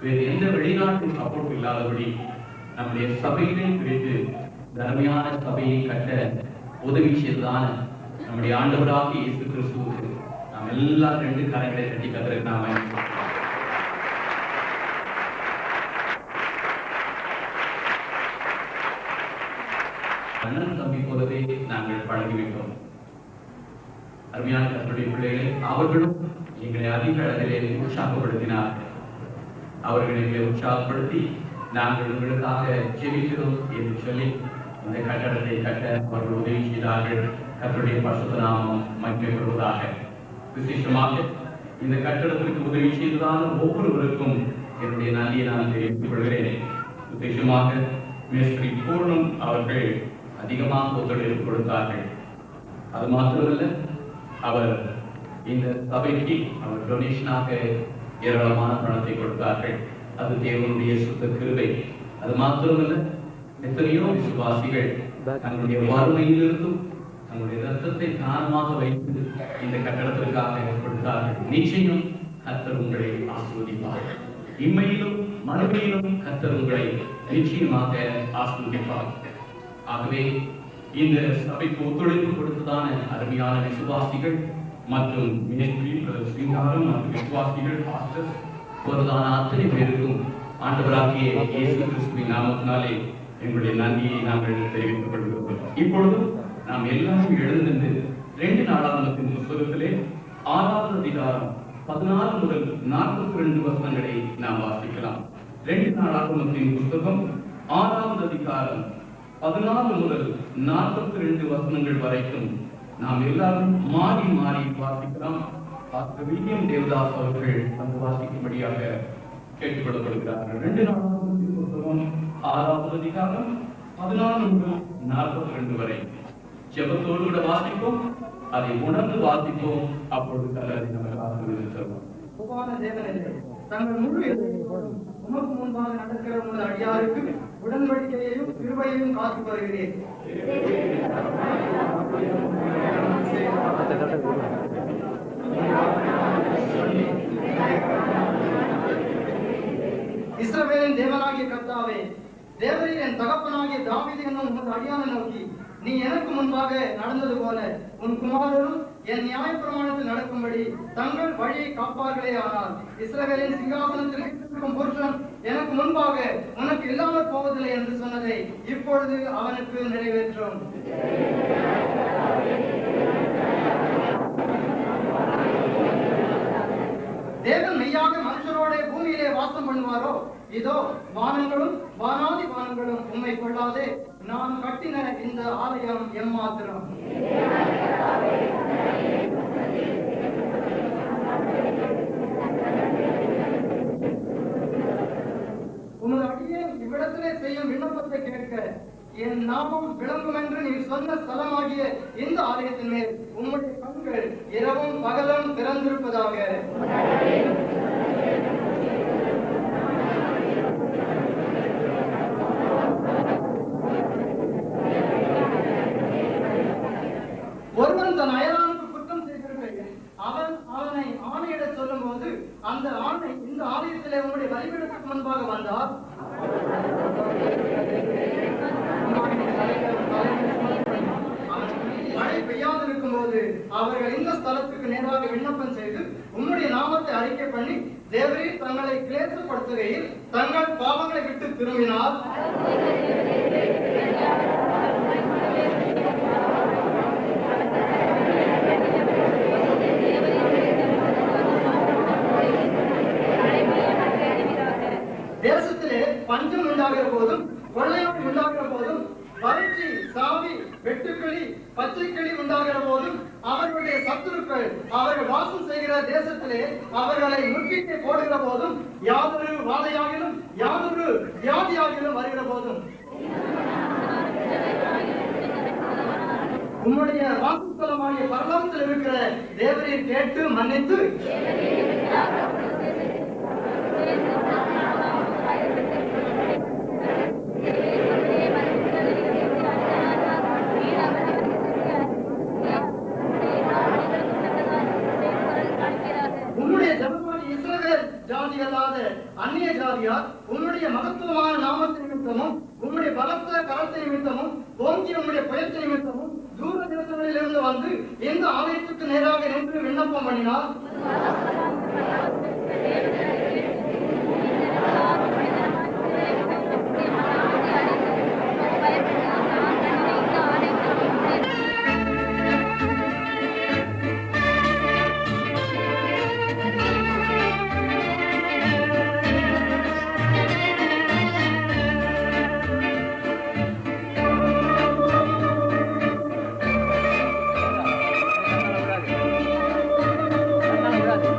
வேறு எந்த வெளிநாட்டு சப்போர்ட் இல்லாதபடி நம்முடைய சபையிலே பிரித்து தர்மையான சபையை கட்ட உதவி செய்ததான நம்முடைய ஆண்டவராகிய இயேசு கிறிஸ்துவுக்கு நாம் எல்லாரும் 2 கரங்களை தட்டி கர்த்தருக்கு நாம அண்ணன் தம்பி போலவே நாங்கள் பழகிவிட்டோம். அருமையான கர்த்தருடைய பிள்ளைகளை அவர்களும் எங்களை அதிக அளவிலே உற்சாகப்படுத்தினார். அவர்கள் எங்களை உற்சாகப்படுத்தி நாங்கள் உங்களுக்காக ஜெபிக்கிறோம் என்று சொல்லி இந்த கட்டடத்தை கட்ட அவர்கள் உதவி செய்தார்கள். கர்த்தருடைய பரிசுத்த நாமம் மகிமைப்படுவதாக. விசேஷமாக இந்த கட்டடத்திற்கு உதவி செய்ததான ஒவ்வொருவருக்கும் என்னுடைய நன்றியை நான் தெரிவித்துக் கொள்கிறேன். விசேஷமாக மேஸ்திரி பூர்ணம் அவர்கள் அதிகமாக ஒத்துழைப்பு கொடுத்தார்கள். அது மாத்திரமல்ல, அவர் இந்த சபைக்கு அவர் டொனேஷனாக ஏராளமான பணத்தை கொடுத்தார்கள். அது தேவனுடைய சுத்த கிருபை. அது மாத்திரமல்ல, எத்தனையோ விசுவாசிகள் தங்களுடைய வறுமையிலிருந்தும் தங்களுடைய ரத்தத்தை தானமாக வைத்து இந்த கட்டடத்திற்காக கொடுத்தார்கள். நிச்சயம் கர்த்தர் உங்களை ஆசீர்வதிப்பார். இம்மையிலும் மறுமையிலும் கர்த்தர் உங்களை நிச்சயமாக ஆசீர்வதிப்பார். ஆகவே இந்த சபைக்கு ஒத்துழைப்பு கொடுத்ததான அருமையான விசுவாசிகள் மற்றும் மினிஸ்ட்ரி ஸ்ரீகாரம் மற்றும் விசுவாசிகள் பாஸ்டர்ஸ் போறதான அத்தனை பேருக்கும் ஆண்டவராகிய இயேசு கிறிஸ்துவின் நாமத்தினாலே எங்களுடைய நன்றியை நாங்கள் தெரிவித்துக் கொள்கிறோம். இப்பொழுது நாம் எல்லாரும் எழுந்திருந்து 2 நாளாகமத்தின் புத்தகத்திலே 6வது அதிகாரம் 14 முதல் 42 வசனங்களை நாம் வாசிக்கலாம். 2 நாளாகமத்தின் புத்தகம் 6வது அதிகாரம் 14 முதல் 42 வசனங்கள் வரைக்கும் நாம் எல்லாரும் மாறி வாசிக்கலாம். டாக்டர் வில்லியம் தேவதாஸ் அவர்கள் அந்த வாசிக்கும்படியாக கேட்டுக்கொள்ளப்படுகிறார்கள். 2 நாளாகமத்தின் புத்தகம் 6வது அதிகாரம் 14 முதல் 42 வரை ஜெபத்தோடு கூட வாசிப்போம். அதை உணர்ந்து வாசிப்போம். அப்பொழுது கல்லறை நமக்கு ஆசீர்வாதம் தருவோம். தங்கள் முழு இதயத்தோடும் உமக்கு முன்பாக நடக்கிற உமது அடியாருக்கு உடன்படிக்கையையும் கிருபையையும் காத்து வருகிறேன். இஸ்ரவேலின் தேவனாகிய கர்த்தாவே, தேவரீர் என் தகப்பனாகிய தாவீது என்னும் உமது அடியானை நோக்கி, நீ எனக்கு முன்பாக நடந்தது போல உன் குமாரரும் என் நியாயப்பிரமாணத்தில் நடக்கும்படி தங்கள் வழியை காப்பார்களே. ஆனால் இஸ்ரவேலின் சிங்காசனத்தில் வீற்றிருக்கும் புருஷன் எனக்கு முன்பாக உனக்கு இல்லாமல் போவதில்லை என்று சொன்னதை இப்பொழுது அவனுக்கு நிறைவேற்றும். தேவன் மெய்யாக மனுஷரோட பூமியிலே வாசம் பண்ணுவாரோ? இதோ வானங்களும் வானாதி வானங்களும் உம்மை கொள்ளாதே. நான் கட்டின இந்த ஆலயம் எம்மாத்திரம். உமது அடியே இவ்விடத்திலே செய்யும் விண்ணப்பத்தை கேட்க என் நாமம் விளங்கும் என்று நீ சொன்ன ஸ்தலமாகிய இந்த ஆலயத்தின் மேல் உம்முடைய கண்கள் இரவும் பகலும் திறந்திருப்பதாக. ஒருவன் தன் அயலானுக்கு குற்றம் செய்திருக்கையில் அவன் அவனை ஆணையிட சொல்லும் போது அந்த ஆணை இந்த ஆலயத்திலே உங்களுடைய பலிபீடத்துக்கு முன்பாக வந்தால் மழை பெய்யாதிருக்கும் போது அவர்கள் இந்த ஸ்தலத்துக்கு நேராக விண்ணப்பம் செய்து உம்முடைய நாமத்தை அறிக்கை பண்ணி தேவரீர் தங்களை கிளேசப்படுத்துகையில் தங்கள் பாவங்களை விட்டு திரும்பினால் தேசத்திலே பஞ்சம் உண்டாகிற போதும் கொள்ளையோடு உண்டாகிற போதும் வறட்சி சாவி வெட்டுக்கிளி பச்சைக்கிளி உண்டாகிற போதும் அவர்களுடைய சத்துருக்கள் அவர்கள் வாசம் செய்கிற தேசத்திலே அவர்களை முற்றுகை போடுகிற போதும் யாதொரு வாதையாகிலும் யாதொரு வியாதியாகிலும் வருகிற போதும் உம்முடைய வாக்குத்தலமாகிய பரலோகத்தில் இருக்கிற தேவரீர் கேட்டு மன்னித்து உன்னுடைய ஜனமாகிய இஸ்ரவேல் ஜாதி அல்லாத அந்நிய ஜாதியார் உன்னுடைய மகத்துவமான நாமத்தை நிமித்தமும் உன்னுடைய பலத்த கரத்தை நிமித்தமும் ஓங்கிய உன்னுடைய பயத்தை நிமித்தமும் தூர தேசங்களிலிருந்து வந்து இந்த ஆலயத்துக்கு நேராக நின்று விண்ணப்பம் பண்ணினார். Gracias.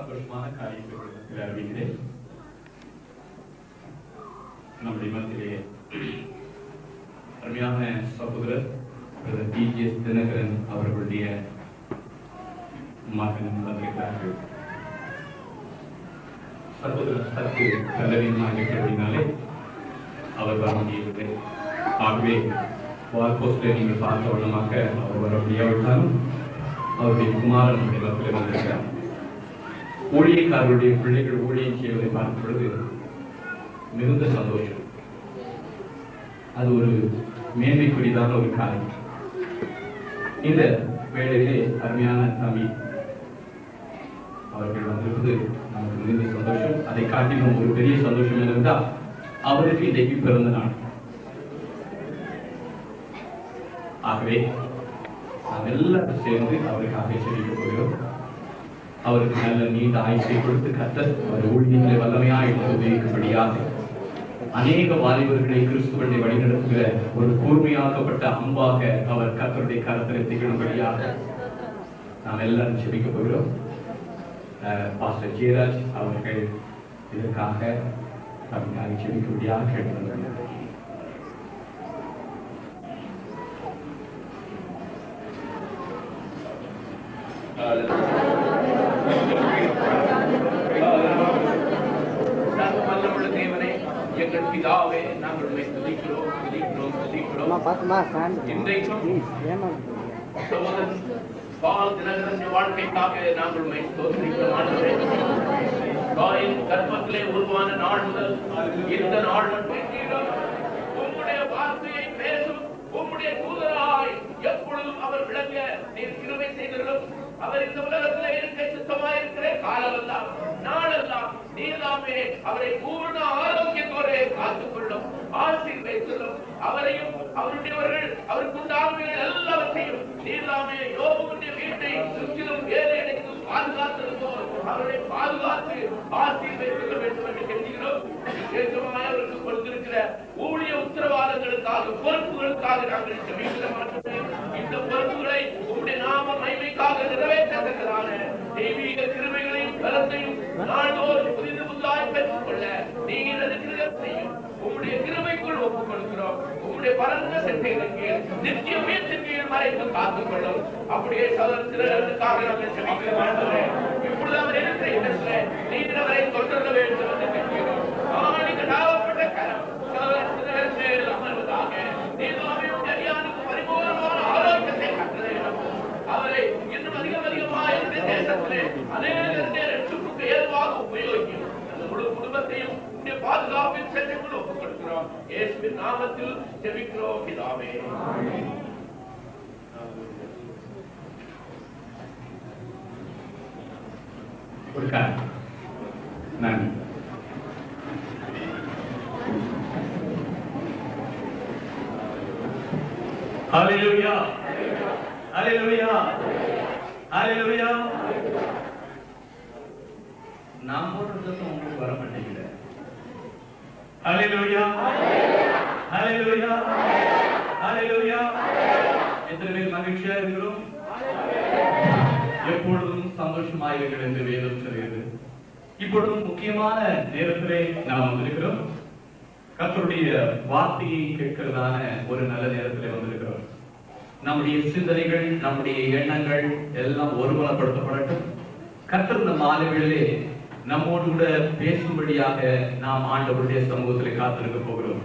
சந்தோஷமான காரியத்தை அறிவிக்கிறேன். நம்முடைய மத்தியிலே அருமையான சகோதரர் டிஜிஎஸ் தினகரன் அவர்களுடைய மகன் வந்திருக்கிறார்கள். சகோதரர் சற்று பலவீனமாக இருக்கிறதுனாலே அவர் வர முடியவில்லை. ஆகவே வால்போஸ்டை நீங்கள் பார்த்த வண்ணமாக அவர் வர முடியாவிட்டாலும் அவருடைய குமாரன் மத்தியில் வந்திருக்கிறார். ஊழியக்காரருடைய பிள்ளைகள் ஊழியம் செய்வதை பார்க்கும் பொழுது மிகுந்த சந்தோஷம். அது ஒரு மேன்மைக்குரியதான ஒரு காரியம். இந்த வேளையிலே அருமையான தம்பி அவர்கள் வந்திருப்பது நமக்கு மிகுந்த சந்தோஷம். அதை காட்டிலும் ஒரு பெரிய சந்தோஷம் என்னவென்றால் அவருக்கு இன்றைக்கு பிறந்த நாள். ஆகவே நாம் எல்லாரும் சேர்ந்து அவருக்காக செழிக்க போகிறோம். அவருக்கு நல்ல நீண்ட ஆயுசை கொடுத்து கர்த்தர் அவர் ஊழியர்களை வல்லமையாக உபயோகிக்கும்படியாக அநேக வாலிபர்களை கிறிஸ்துவனை வழிநடத்துகிற ஒரு கூர்மையாக்கப்பட்ட அம்பாக அவர் கர்த்தருடைய கரத்தில் திகழும்படியாக நாம் எல்லாரும் செபிக்க போகிறோம். பாஸ்டர் ஜெயராஜ் அவர்கள் இதற்காக அவர்களுக்காக செபிக்கும்படியாக கேட்டுக்கொள்கிறோம். தேவனே, எங்கள் பிதாவே, நாங்கள் உம்மை துதிக்கிறோம். இன்றைக்கும் சகோதரன் பால் தினகரன் வாழ்க்கைக்காக நாங்கள் உம்மை ஸ்தோத்திரிக்கிறோம். தாயின் கர்ப்பத்திலே உருவான நாள் முதல் இந்த நாள் மட்டும் உம்முடைய வார்த்தையை பேசும் உம்முடைய தூதராய் எப்பொழுதும் அவர் விளங்க நீர் கிருபை செய்திருக்கும். அவர் இந்த உலகத்திலே இருக்க சுத்தமாயிருக்கிற காலமெல்லாம் நாளெல்லாம் நீர்தாமே அவரை பூர்ண ஆரோக்கியத்தோடு காத்துக்கொள்ளும், ஆசீர்வதித்துள்ளும். அவரையும் அவருடையவர்கள் அவருக்கு உண்டானவைகள் எல்லாவற்றையும் நீர்தாமே யோபுடைய வீட்டை சுற்றிலும் வேலையடைத்து பாதுகாத்திருந்தோம். அவரை பாதுகாத்து ஆசீர்வதிக்க வேண்டும் என்று கெஞ்சுகிறோம். விசேஷமாய் அவருக்கு கொடுத்திருக்கிற ஊழிய உத்தரவாதங்களுக்காக பொறுப்புகளுக்காக நாங்கள் ஜெபிக்கிற மாட்டோமே. இந்த பொறுப்புகளை உம்முடைய நாம மகிமைக்காக நிறைவேற்றத்தக்கதான தெய்வீக கிருபைகளையும் பலத்தையும் நாள்தோறும் புதிது புதிதாய் பெற்றுக்கொள்ள நீர் அதிகிரம் செய்யும். உம்முடைய கிருபைக்குள் ஒப்புக் கொடுக்கிறோம். உம்முடைய பரந்த சட்டைகளுக்கு நித்திய உயர்த்தின் கீழ் மறைத்து காத்துக்கொள்ளும். அப்படியே சகோதரர்களுக்காக நாங்கள் ஜெபிக்கிற மாட்டோமே. இப்பொழுது அவர் இருக்கிற இடத்துல நீர் அவரை கொண்டு வேண்டும் என்று கேட்கிறோம். ஆணிக்கு நாவப்பட்ட கரம் சகோதரர்கள் மேல் அமர்வதாக நீர்வாமியுடைய அடியானுக்கு பரிபூர்ணமான ஆரோக்கியத்தை கட்டளையிடும். அவரை இன்னும் அதிகமாக இந்த தேசத்திலே அநேக ரட்சிப்புக்கு ஏதுவாக உபயோகிக்கும். அந்த முழு குடும்பத்தையும் உடைய பாதுகாப்பின் சட்டங்கள் ஒப்புக் கொடுக்கிறோம். இயேசுவின் நாமத்தில் ஜெபிக்கிறோம் பிதாவே. நன்றி. ஹalleluya, ஹalleluya, ஹalleluya. நாம் போடுறதும் உங்களுக்கு வர மாட்டேங்குது. ஹalleluya, ஹalleluya, ஹalleluya. எத்தனை பேர் மகிழ்ச்சியா இருக்கிறோம்? எப்பொழுதும் சந்தோஷமாயிருங்கள் என்று வேதம் சொல்கிறது. இப்பொழுதும் முக்கியமான நேரத்திலே நாம் வந்திருக்கிறோம். கர்த்தருடைய வார்த்தையை கேட்கிறதான ஒரு நல்ல நேரத்திலே வந்திருக்கிறோம். நம்முடைய சிந்தனைகள், நம்முடைய எண்ணங்கள் எல்லாம் ஒருமனப்படுத்தப்படட்டும். கர்த்தர் இந்த மாலைகளிலே நம்மோடு கூட பேசும்படியாக நாம் ஆண்டவருடைய சமூகத்திலே காத்திருக்க போகிறோம்.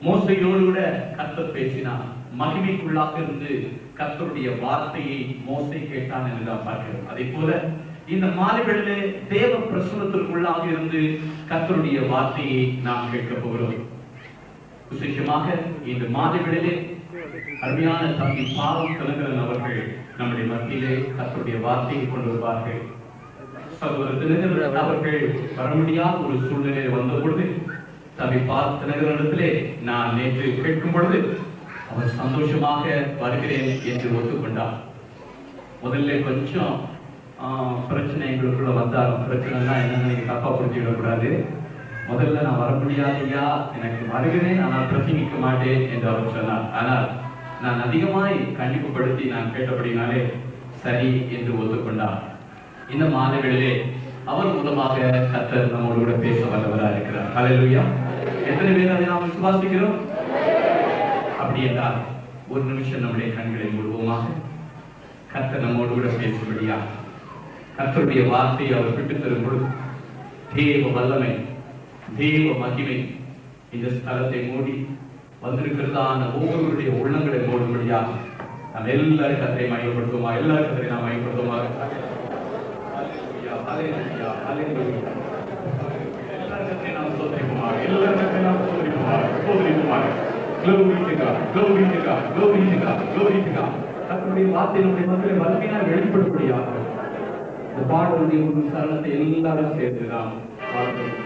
மோசையோடு கூட கர்த்தர் பேசினார். மகிமைக்குள்ளாக இருந்து கர்த்தருடைய வார்த்தையை மோசை கேட்டான் என்று நாம் பார்க்கிறோம். அதே போல இந்த மாலைகளிலே தேவ பிரசன்னத்திற்குள்ளாக இருந்து கர்த்தருடைய வார்த்தையை நாம் கேட்க போகிறோம். விசேஷமாக இந்த மாலைகளிலே அருமையான தம்பி பாவம் தினகரன் அவர்கள் நம்முடைய மத்தியிலே கர்த்தருடைய வார்த்தையை கொண்டு வருவார்கள். சகோதரர் தினகரன் அவர்கள் வர முடியாத ஒரு சூழ்நிலையில் வந்த பொழுது தம்பி பாவம் தினகரனிடத்திலே நான் நேற்று கேட்கும் பொழுது அவர் சந்தோஷமாக வருகிறேன் என்று ஒத்துக்கொண்டார். முதல்ல கொஞ்சம் பிரச்சனை எங்களுக்குள்ள வந்தாலும், பிரச்சனைனா என்னன்னு நீங்க தப்பா புரிஞ்சுவிடக்கூடாது. முதல்ல நான் வர முடியாதையா, எனக்கு வருகிறேன் ஆனால் பிரசங்கிக்க மாட்டேன் என்று அவர் சொன்னார். ஆனால் நான் அதிகமாய் கண்டிப்புப்படுத்தி நான் கேட்டபடினாலே சரி என்று ஒத்துக்கொண்டார். இந்த மாதங்களிலே அவர் மூலமாக கர்த்தர் நம்மோடு கூட பேச வல்லவராக இருக்கிறார். ஹல்லேலூயா. எத்தனை பேர் அதை நாம் விசுவாசிக்கிறோம்? அப்படி என்றால் ஒரு நிமிஷம் நம்முடைய கண்களை மூடுவோமாக. கர்த்தர் நம்மோடு கூட பேசும்படியா கர்த்தருடைய வார்த்தையை அவர் விட்டுத் தரும் பொழுது தேவ வல்லமை, தேவ மகிமை இந்த ஸ்தலத்தை மூடி வந்திருக்கிறதான ஒவ்வொருவருடைய உள்ளங்களை மூடும்படியா நாம் எல்லாரும் கர்த்தரை மகிமைப்படுத்துவோமா? எல்லாரும் கர்த்தரை நாம் மகிமைப்படுத்துவோமா? வெளிப்படும்படியாக இந்த பாடலுடைய ஒரு சரணத்தை எல்லாரும் சேர்த்து நாம் வாழ்ந்தோம்.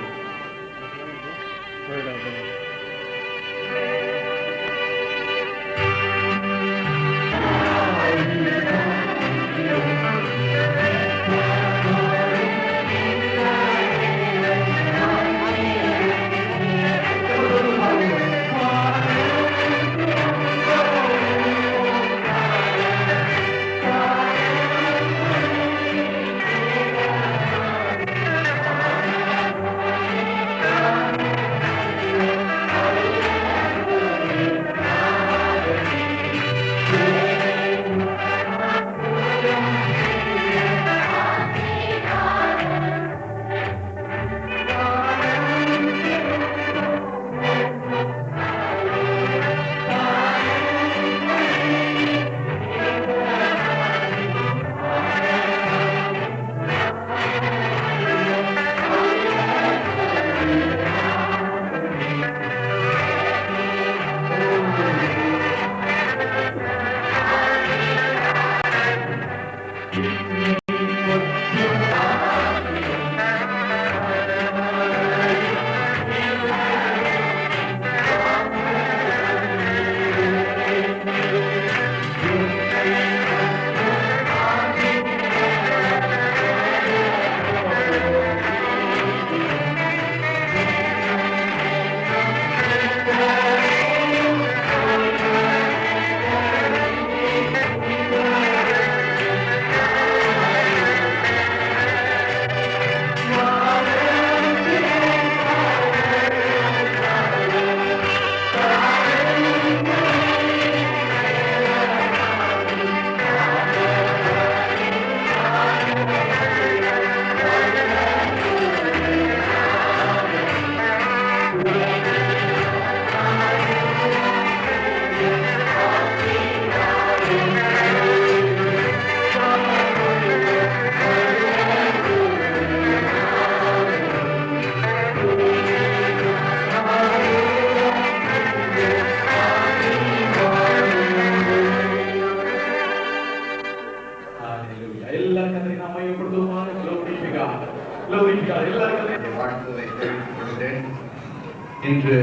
இன்று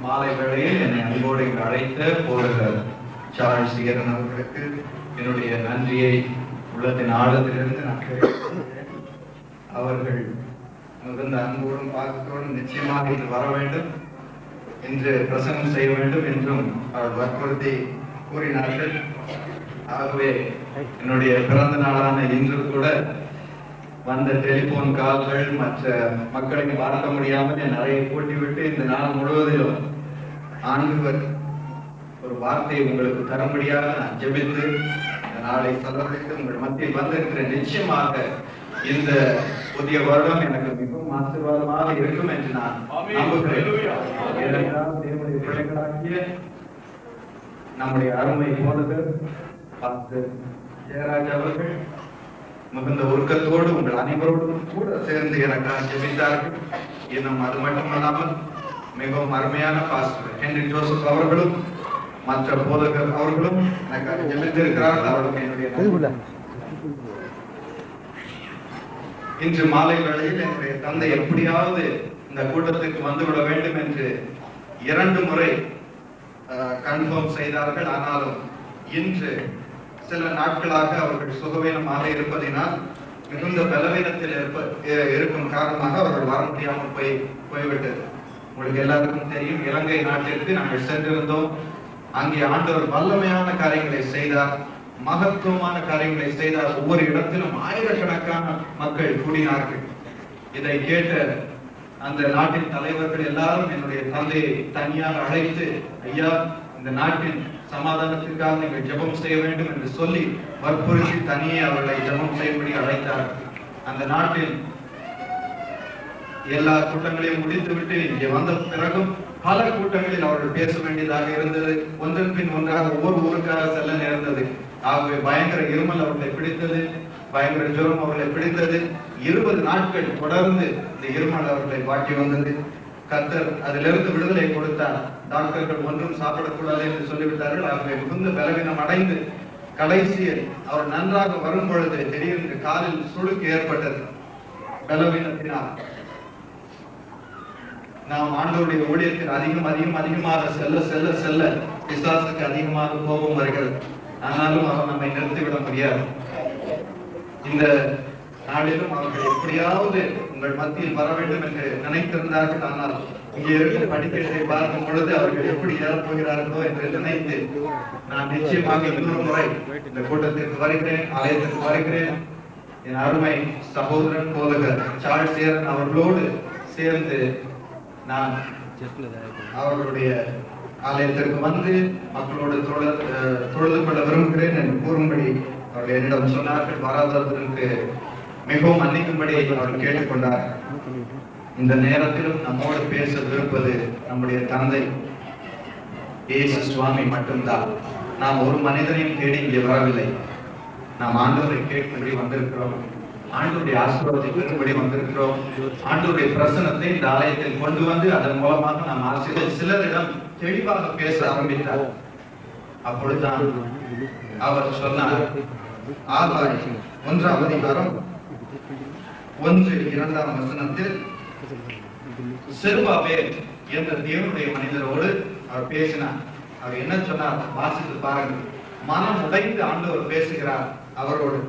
மாலை வேளையில் என்னை அன்போடு அழைத்த போதகர் சார்ல்ஸ் ஈரன் அவர்களுக்கு என்னுடைய நன்றியை உள்ளத்தின் ஆழத்திலிருந்து நான் கேட்கிறேன். அவர்கள் மிகுந்த அன்போடும் பாசத்தோடும் நிச்சயமாக இன்று வர வேண்டும், இன்று பிரசங்கம் செய்ய வேண்டும் என்றும் அவர் வற்புறுத்தி கூறினார்கள். ஆகவே என்னுடைய பிறந்த நாளான இன்று கூட வந்த டெலிபோன் கால்கள் மற்ற மக்களை பார்க்க முடியாமல் என் அறையை கூட்டிவிட்டு இந்த நாள் முழுவதிலும் ஆண்டவர் ஒரு வார்த்தையை உங்களுக்கு தரும்படியாக நான் ஜெபித்து இந்த நாளை செலவழித்து உங்கள் மத்தியில் வந்திருக்கிறேன். நிச்சயமாக இந்த புதிய வருடம் எனக்கு மிகவும் ஆசீர்வாதமாக இருக்கும் என்று நான் நம்புகிறேன். தேவனுடைய பிள்ளைகளாகிய நம்முடைய அருமை போதகர் பாஸ்டர் ஜெயராஜ் அவர்கள் மிகுந்த உருக்கத்தோடு உங்கள் அனைவரோடும் கூட சேர்ந்து எனக்காக ஜெபித்தார்கள். இன்னும் அது மட்டுமல்லாமல் மிகவும் அருமையான பாஸ்டர் ஹென்றி ஜோசப் அவர்களும் மற்ற போதகர் அவர்களும் எனக்காக ஜெபித்திருக்கிறார்கள். அவர்களுக்கு என்னுடைய இன்று மாலை வேளையில் என்னுடைய தந்தை எப்படியாவது இந்த கூட்டத்துக்கு வந்துவிட வேண்டும் என்று 2 முறை கன்ஃபார்ம் செய்தார்கள். ஆனாலும் இன்று சில நாட்களாக அவர்கள் சுகவீனமாக இருப்பதினால் மிகுந்த பலவீனத்தில் இருக்கும் காரணமாக அவர்கள் வர முடியாமல் போய்விட்டது. உங்களுக்கு எல்லாருக்கும் தெரியும், இலங்கை நாட்டிற்கு நாங்கள் சென்றிருந்தோம். அங்கே ஆண்டவர் வல்லமையான காரியங்களை செய்தார். மகத்துவமான காரியங்களை செய்தார். ஒவ்வொரு இடத்திலும் ஆயிரக்கணக்கான மக்கள் கூடினார்கள். இதை கேட்ட அந்த நாட்டின் தலைவர்கள் எல்லாரும் என்னுடைய தந்தையை தனியாக அழைத்து, ஐயா, இந்த நாட்டின் சமாதானத்திற்காக நீங்கள் ஜெபம் செய்ய வேண்டும் என்று சொல்லி வற்புறுத்தி தனியே அவர்களை ஜெபம் செய்யும்படி அழைத்தார். அந்த நாட்டில் எல்லா கூட்டங்களையும் முடித்துவிட்டு இங்கே வந்த பிறகும் பல கூட்டங்களில் அவர்கள் பேச வேண்டியதாக இருந்தது. ஒன்றன் பின் ஒன்றாக ஒவ்வொரு ஊருக்காக செல்ல நேர்ந்தது. ஆகவே பயங்கர இருமல் அவர்களை பிடித்தது, பயங்கர ஜுரம் அவர்களை பிடித்தது. 20 நாட்கள் தொடர்ந்து இந்த இருமல் அவர்களை வாட்டி வந்தது. கர்த்தர் அதிலிருந்து விடுதலை கொடுத்தார். டாக்டர்கள் ஒன்றும் சாப்பிடக்கூடாது என்று சொல்லிவிட்டார்கள். ஆகவே மிகுந்த பலவீனம் அடைந்து கடைசியில் அவர் நன்றாக வரும் பொழுது திடீரென்று காலில் சுளுக்கு ஏற்பட்டது. பலவீனத்தினால் நாம் ஆண்டவருடைய ஊழியத்தில் அதிகமாக செல்ல பிசாசுக்கு அதிகமாக கோபம் வருகிறது. ஆனாலும் அவர் நம்மை நிறுத்திவிட முடியாது. இந்த நாளிலும் அவர்கள் எப்படியாவது உங்கள் மத்தியில் வர வேண்டும் என்று நினைத்திருந்தார்கள். ஆனால் இங்கே இருக்கும் படிக்கட்டை பார்க்கும் பொழுது அவர்கள் எப்படி ஏறப்போகிறார்களோ என்று நினைத்து நான் நிச்சயமாக இன்னொரு முறை இந்த கூட்டத்திற்கு வருகிறேன், ஆலயத்திற்கு வருகிறேன். என் அருமை சகோதரன் போதகர் சார்ல்ஸ் சேரன் அவர்களோடு சேர்ந்து நான் அவர்களுடைய ஆலயத்திற்கு வந்து மக்களோடு தொழுது கொள்ள விரும்புகிறேன் என்று கூறும்படி அவர்கள் என்னிடம் சொன்னார்கள். வராதவர்களுக்கு மிகவும் மன்னிக்கும்படி அவர்கள் கேட்டுக்கொண்டார். இந்த நேரத்திலும் நம்மோடு பேச விருப்பது நம்முடைய தந்தை இயேசு சுவாமி மட்டும்தான். நாம் ஒரு மனிதனையும் தேடி இங்கே வரவில்லை. நாம் ஆண்டவரை கேட்கும்படி வந்திருக்கிறோம். ஆண்டவருடைய ஆசீர்வாதத்தை பெறும்படி வந்திருக்கிறோம். ஆண்டவருடைய பிரசன்னத்தை இந்த ஆலயத்தில் கொண்டு வந்து அதன் மூலமாக நாம் சிலரிடம் தெளிவாக பேச ஆரம்பித்தார். அப்பொழுதுதான் அவர் சொன்னார், ஆகாய் 1ஆம் அதிகாரம் 1-2ஆம் வசனத்தில் செருபாபேல் என்ற தேவனுடைய மனிதரோடு அவர் பேசினார். அவர் என்ன சொன்னார் வாசித்து பாருங்கள். மனம் உடைந்து ஆண்டவர் பேசுகிறார் அவரோடு.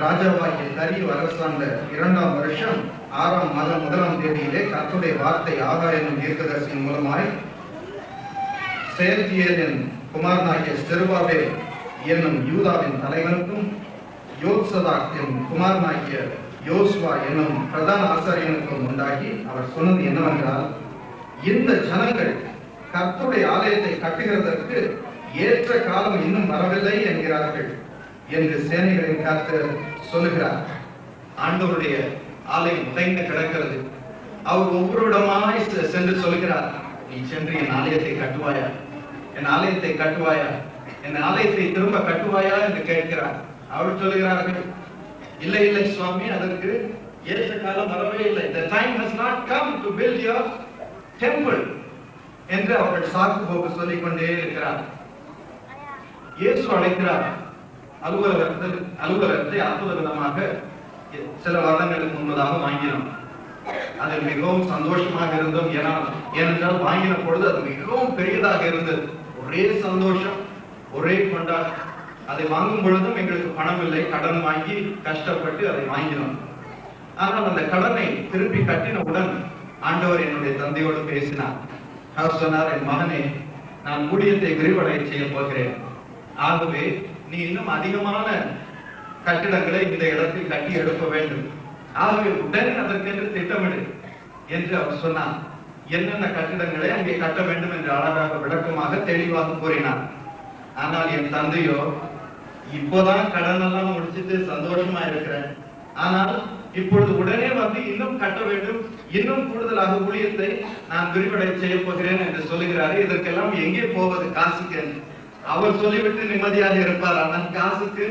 ராஜாவாகிய தரியு அரசாண்ட 2ஆம் வருஷம் 6ஆம் மாதம் 1ஆம் தேதியிலே கர்த்தருடைய வார்த்தை ஆகாய் என்னும் தீர்க்கதரிசியின் மூலமாய் செயல்தியேலின் குமாரனாகிய செருபாபேல் என்னும் யூதாவின் தலைவனுக்கும் யோத்சதாக் என்னும் குமாரனாகிய யோசுவா என்னும் பிரதான ஆசாரியனுக்கும் உண்டாகி அவர் சொன்னது என்னவென்றால், இந்த ஜனங்கள் கர்த்தருடைய ஆலயத்தை கட்டுகிறதற்கு ஏற்ற காலம் இன்னும் வரவில்லை என்கிறார்கள் என்று சேனைகளின் கர்த்தர் சொல்லுகிறார். ஆண்டவருடைய ஆலயம் உடைந்து கிடக்கிறது. அவர் ஒவ்வொருடமாய் சென்று சொல்கிறார், நீ சென்று என் ஆலயத்தை கட்டுவாயா, என் ஆலயத்தை கட்டுவாயா, என் ஆலயத்தை திரும்ப கட்டுவாயா என்று கேட்கிறார். அவர் சொல்லுகிறார்கள், இல்லை இல்லை சுவாமி, அதற்கு ஏற்ற காலம் வரவே இல்லை. The time has not come to build your temple என்று அவர்கள் சாக்கு போக்கு சொல்லிக் கொண்டே இருக்கிறார். இயேசு அழைக்கிறார். அலுவலகத்தை அற்புத விதமாக சில வருடங்களுக்கு முன்பதாக வாங்கினோம். அதில் மிகவும் சந்தோஷமாக இருந்தோம். ஏனென்றால் வாங்கின பொழுது அது மிகவும் பெரியதாக இருந்தது. ஒரே சந்தோஷம், ஒரே கொண்டாட்டம். அதை வாங்கும் பொழுதும் எங்களுக்கு பணம் இல்லை, கடன் வாங்கி கஷ்டப்பட்டு அதை வாங்கினோம். ஆனால் அந்த கடனை திருப்பி கட்டினவுடன் ஆண்டவர் என்னுடைய தந்தையோடு பேசினார். அவர் சொன்னார், என் மகனே, நான் ஊழியத்தை விரிவடைய செய்ய போகிறேன். ஆகவே நீ இன்னும் அதிகமான கட்டிடங்களை இந்த இடத்தில் கட்டி எடுக்க வேண்டும். ஆகவே உடனே அதற்கென்று திட்டமிடு என்று அவர் சொன்னார். என்னென்ன கட்டிடங்களை அங்கே கட்ட வேண்டும் என்று அழகாக விளக்கமாக தெளிவாக கூறினார். ஆனால் என் தந்தையோ, இப்போதான் கடன் எல்லாம் முடிச்சுட்டு சந்தோஷமா இருக்கிறேன், ஆனால் இப்பொழுது உடனே வந்து இன்னும் கட்ட வேண்டும், இன்னும் கூடுதலாக ஊழியத்தை நான் விரிவடை செய்ய போகிறேன் என்று சொல்லுகிறாரு. இதற்கெல்லாம் எங்கே போவது காசுக்கு? அவர் சொல்லிவிட்டு நிம்மதியாக இருப்பார். ஆனால் காசுக்கு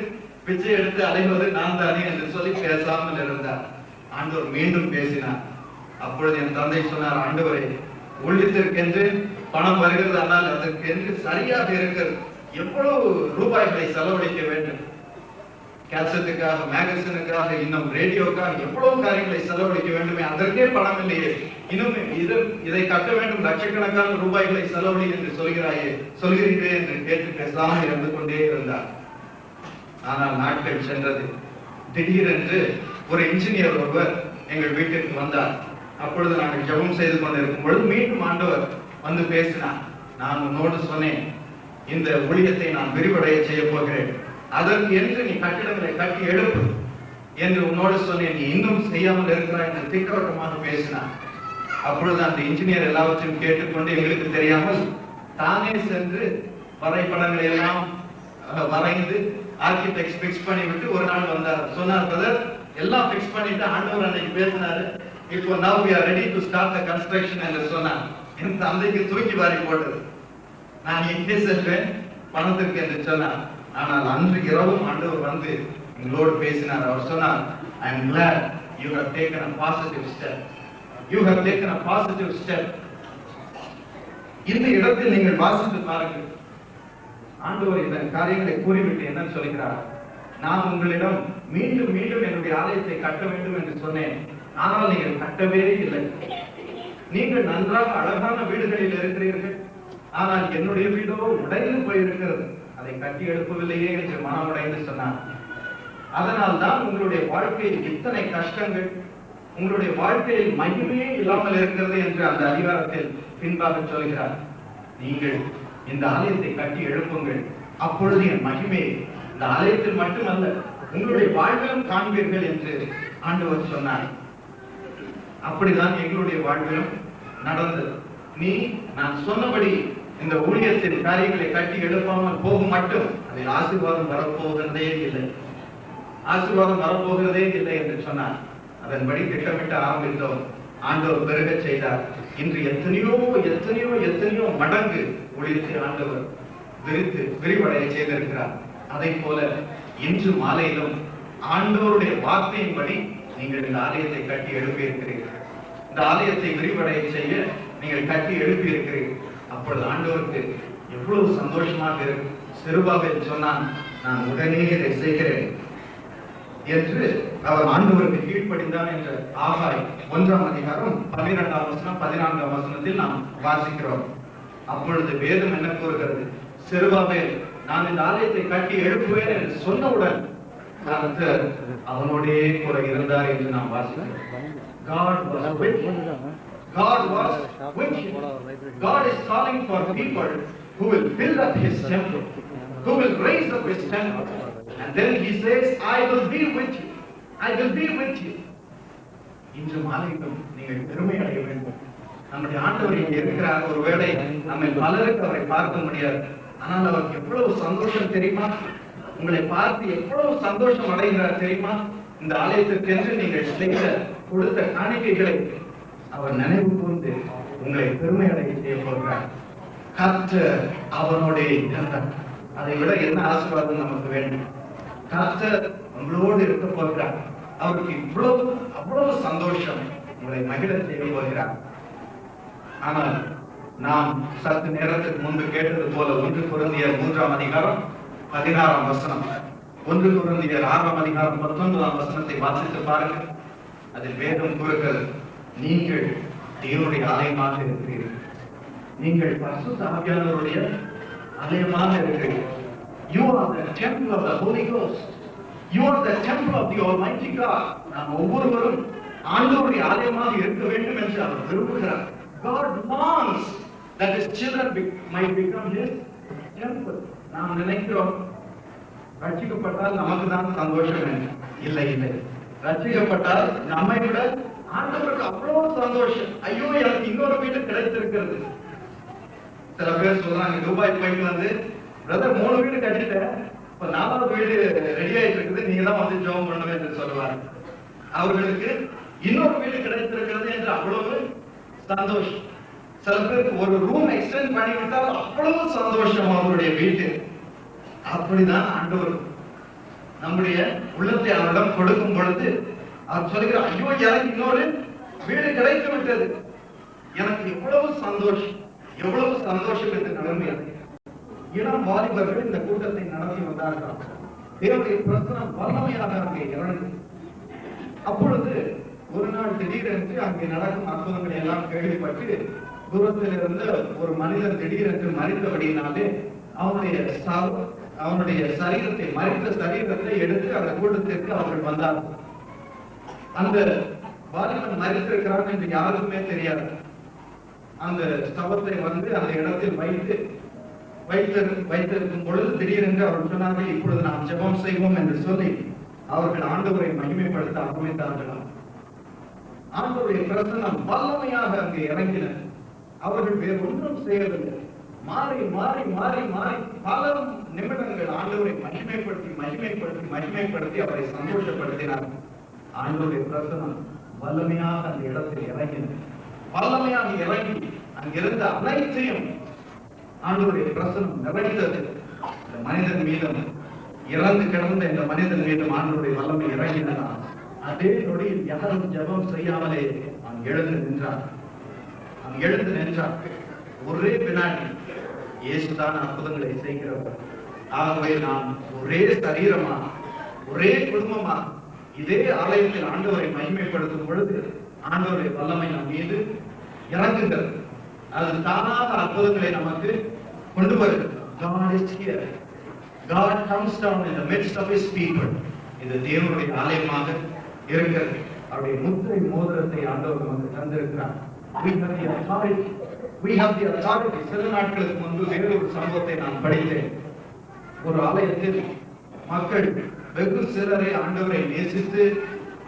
பிச்சை எடுத்து அலைவது நான் தானே என்று சொல்லி பேசாமல் இருந்தார். ஆண்டவர் மீண்டும் பேசினார். அப்பொழுது என் தந்தை சொன்னார், ஆண்டவரே, ஊழியத்திற்கென்று பணம் வருகிறது, ஆனால் அதற்கென்று சரியாக இருக்கிறது. எவ்வளவு ரூபாய்களை செலவழிக்க வேண்டும்? கேசட்டுக்காக, மேகசினுக்காக, இன்னும் ரேடியோக்காக எவ்வளவு காரியங்களை செலவழிக்க வேண்டுமே, அதற்கே பணம் இல்லையே. இன்னும் இதை கட்ட வேண்டும், லட்சக்கணக்கான ரூபாய்களை செலவழி என்று சொல்கிறீர்களே என்று கேட்டு பேசாமல் இருந்து கொண்டே இருந்தார். ஆனால் நாட்கள் சென்றது. திடீரென்று ஒரு இன்ஜினியர் ஒருவர் எங்கள் வீட்டிற்கு வந்தார். அப்பொழுது நாங்கள் ஜெபம் செய்து கொண்டிருக்கும் பொழுது மீண்டும் ஆண்டவர் வந்து பேசினார். நான் உன்னோடு சொன்னேன், இந்த ஊழியத்தை நான் விரிவடைய செய்ய போகிறேன், அதற்கு என்று நீ கட்டிடங்களை கட்டி எழுப்பு என்று உன்னோடு சொன்னேன், நீ இன்னும் செய்யாமல் இருக்கிறாய் என்று திட்டவட்டமாக பேசினார். அப்பொழுது அந்த இன்ஜினியர் எல்லாவற்றையும் கேட்டுக்கொண்டு எங்களுக்கு தெரியாமல் தானே சென்று வரைபடங்களை எல்லாம் வரைந்து ஆர்கிடெக்ட் பிக்ஸ் பண்ணி விட்டு ஒரு நாள் வந்தார். சொன்னார், பிரதர் எல்லாம் பிக்ஸ் பண்ணிட்டு ஆண்டவர் அன்னைக்கு பேசினாரு, இப்போ now we are ready to start the construction என்று சொன்னார். என் தந்தைக்கு தூக்கி வாரி போட்டது. நான் எங்கே சென்றேன் பணத்திற்கு என்று சொன்னார். ஆனால் அன்று இரவும் ஆண்டவர் வந்து எங்களோடு பேசினார். அவர் சொன்னார், I am glad you have taken a positive step. You have taken a positive step. இந்த இடத்தில் நீங்கள் வாசித்து பாருங்கள். ஆண்டவர் இந்த காரியங்களை கூறிவிட்டு என்ன சொல்கிறார், நான் உங்களிடம் மீண்டும் மீண்டும் என்னுடைய ஆலயத்தை கட்ட வேண்டும் என்று சொன்னேன், ஆனால் நீங்கள் கட்டவே இல்லை. நீங்கள் நன்றாக அழகான வீடுகளில் இருக்கிறீர்கள், ஆனால் என்னுடைய வீடோ உடைந்து போயிருக்கிறது, அதை கட்டி எழுப்பவில்லையே என்று மனம் உடைந்து சொன்னார். அதனால் தான் உங்களுடைய வாழ்க்கையில் இத்தனை கஷ்டங்கள், உங்களுடைய வாழ்க்கையில் மகிமையே இல்லாமல் இருக்கிறது என்று அந்த அதிகாரத்தில் பின்பாக சொல்கிறார். நீங்கள் இந்த ஆலயத்தை கட்டி எழுப்புங்கள், அப்பொழுது என் மகிமை இந்த ஆலயத்தில் மட்டுமல்ல உங்களுடைய வாழ்விலும் காண்பீர்கள் என்று ஆண்டவர் சொன்னார். அப்படிதான் எங்களுடைய வாழ்விலும் நடந்தது. நீ நான் சொன்னபடி இந்த ஊழியத்தின் காரியங்களை கட்டி எழுப்பாமல் போகும் மட்டும் அதில் ஆசீர்வாதம் வரப்போகிறதே இல்லை, ஆசீர்வாதம் வரப்போகிறதே இல்லை என்று சொன்னார். அதன்படி திட்டமிட்டு ஆரம்பித்தோம். ஆண்டவர் பெருக செய்தார். இன்று எத்தனையோ எத்தனையோ எத்தனையோ மடங்கு ஊழியத்தை ஆண்டவர் விரிவடைய செய்திருக்கிறார். அதை போல இன்று மாலையிலும் ஆண்டவருடைய வார்த்தையின்படி நீங்கள் இந்த ஆலயத்தை கட்டி எழுப்பி இருக்கிறீர்கள். இந்த ஆலயத்தை விரிவடைய செய்ய நீங்கள் கட்டி எழுப்பி இருக்கிறீர்கள். அப்பொழுது ஆண்டவருக்கு எவ்வளவு சந்தோஷமாக இருக்கும். செருபாபேல் சொன்னான், நான் உடனே இதை செய்கிறேன் என்று அவர் ஆண்டவருக்கு கீழ்ப்படிந்தான் என்ற ஆகாய் 1ஆம் அதிகாரம் 12ஆம் வசனம் 14ஆம் வசனத்தில் நாம் வாசிக்கிறோம். அப்பொழுது வேதம் என்ன கூறுகிறது, செருபாபேல் நான் இந்த ஆலயத்தை கட்டி எழுப்புவேன் என்று சொன்னவுடன் கர்த்தர் அவனோடே கூட இருந்தார் என்று நாம் வாசிக்கிறோம். God was with him. God was with him. God is calling for people who will build up his temple, who will raise up his temple. And then he says, I will be with you. I will be with you. இன்று மாலையிலும் நீங்கள் பெருமை அடைய வேண்டும். நம்முடைய ஆண்டவர் இங்கே இருக்கிறார். ஒருவேளை நம்மை பலருக்கு அவரை பார்க்க முடியாது, ஆனால் அவருக்கு எவ்வளவு சந்தோஷம் தெரியுமா? உங்களை பார்த்து எவ்வளவு சந்தோஷம் அடைகிறார் தெரியுமா? இந்த ஆலயத்திற்கு என்று நீங்கள் செய்த கொடுத்த காணிக்கைகளை அவர் நினைவு கூர்ந்து உங்களை பெருமை அடைய செய்ய போகிறார். கர்த்தர் அவனோட இருந்தார். அதை விட என்ன ஆசீர்வாதம் நமக்கு வேண்டும்? கர்த்தர் உங்களோடு இருக்க போகிறார். அவருக்கு இவ்வளவு அவ்வளவு சந்தோஷம், உங்களை மகிழ செய்ய போகிறார். ஆனால் நாம் சற்று நேரத்துக்கு முன்பு கேட்டது போல 1 கொரிந்தியர் 3ஆம் அதிகாரம் 16ஆம் வசனம், 1 கொரிந்தியர் 6ஆம் அதிகாரம் 19ஆம் வசனத்தை வாசித்து பாருங்கள். அதில் வேதம் கூறுகிறது, நீங்கள் தேவனுடைய ஆலயமாக இருக்கிறீர்கள். நீங்கள் பரிசுத்த ஆவியானவருடைய ஆலயமாக இருக்கிறீர்கள். You are the temple of the Holy Ghost. You are the temple of the Almighty God. நாம் ஒவ்வொருவரும் ஆண்டவருடைய ஆலயமாக இருக்க வேண்டும் என்று அவர் விரும்புகிறார். God wants that his children might become his temple. நாம் நினைக்கிறோம் ரட்சிக்கப்பட்டால் நமக்கு தான் சந்தோஷம் என்று. இல்லை இல்லை, ரட்சிக்கப்பட்டால் நம்மை விட ஆண்டவருக்கு அவ்வளவு சந்தோஷம். ஐயோ, எனக்கு இன்னொரு வீடு கிடைத்திருக்கிறது. சில பேர் சொல்றாங்க, துபாய் போயிட்டு வந்து பிரதர் 3 வீடு கட்டிட்டேன், இப்ப 4வது வீடு ரெடி ஆயிட்டு இருக்குது, நீங்க தான் வந்து ஜெபம் பண்ணுவேன் என்று சொல்லுவாங்க. அவர்களுக்கு இன்னொரு வீடு கிடைத்திருக்கிறது என்று அவ்வளவு சந்தோஷம். சில பேருக்கு ஒரு ரூம் எக்ஸ்டெண்ட் பண்ணிவிட்டால் அவ்வளவு சந்தோஷம் அவருடைய வீட்டு. அப்படிதான் ஆண்டவர் நம்முடைய உள்ளத்தை அவரிடம் கொடுக்கும் பொழுது அவர் சொல்கிறார், ஐயோ எனக்கு இன்னொரு வீடு கிடைத்து விட்டது, எனக்கு எவ்வளவு சந்தோஷம், எவ்வளவு சந்தோஷம் என்று நிலைமை. இளம் வாலிபர்கள் இந்த கூட்டத்தை நடத்தி வந்தார்கள். தேவனுடைய பிரசனம் வல்லமையாக அங்கே இறங்கு. அப்பொழுது ஒரு நாள் திடீரென்று அங்கே நடக்கும் அற்புதங்களை எல்லாம் கேள்விப்பட்டு தூரத்தில் இருந்த ஒரு மனிதன் திடீரென்று மறித்தபடினாலே அவனுடைய சரீரத்தை, மறித்த சரீரத்தை எடுத்து அந்த கூட்டத்திற்கு அவர்கள் வந்தார்கள். அந்த வாலிபன் மறித்திருக்கிறான் என்று யாருக்குமே தெரியாது. அந்த ஸ்தவத்தை வந்து அந்த இடத்தில் வைத்து வைத்திருக்கும் பொழுது திடீரென்று அவர் சொன்னார்கள், இப்பொழுது நாம் ஜெபம் செய்வோம் என்று சொல்லி அவர்கள் ஆண்டவரை மகிமைப்படுத்த ஆரம்பித்தார்களாம். ஆண்டவருடைய பிரசன்னம் வல்லமையாக அங்கே இறங்கினர். அவர்கள் வேறு ஒன்றும் செய்யவில்லை. மாறி மாறி மாறி மாறி பல நிமிடங்கள் ஆண்டவரை மகிமைப்படுத்தி அவரை சந்தோஷப்படுத்தினார். ஆண்டவருடைய பிரசன்னம் வல்லமையாக அந்த இடத்தில் இறங்கினர். வல்லமையாக இறங்கி அங்கிருந்த அனைத்தையும் ஆண்டவருடைய பிரசன்னம் நிறைந்தது. இந்த மனிதன் மீதும் இறந்து கிடந்த இந்த மனிதன் மீதும் ஆண்டவருடைய வல்லமை இறங்கினார். அதே நொடியில் யாரும் ஜெபம் செய்யாமலே அவன் எழுந்து நின்றான். ஒரே வினாடி இயேசுதான் அற்புதங்களை செய்கிறவர். ஆகவே நாம் ஒரே சரீரமா, ஒரே குடும்பமா இதே ஆலயத்தில் ஆண்டவரை மகிமைப்படுத்தும் பொழுது ஆண்டவருடைய வல்லமை நம் மீது இறங்குகிறது. அது தானாக அற்புதங்களை நமக்கு கொண்டு வருகிறது. God is here. God comes down in the midst of his people. இது தேவனுடைய ஆலயமாக இருக்கிறது. அவருடைய முத்திரை மோதிரத்தை ஆண்டவர் நமக்கு தந்திருக்கிறார். We have the authority. சில நாட்களுக்கு முன்பு வேறு ஒரு சம்பவத்தை நான் படித்தேன். ஒரு ஆலயத்தில் மக்கள் வெகு சிலரை ஆண்டவரை நேசித்து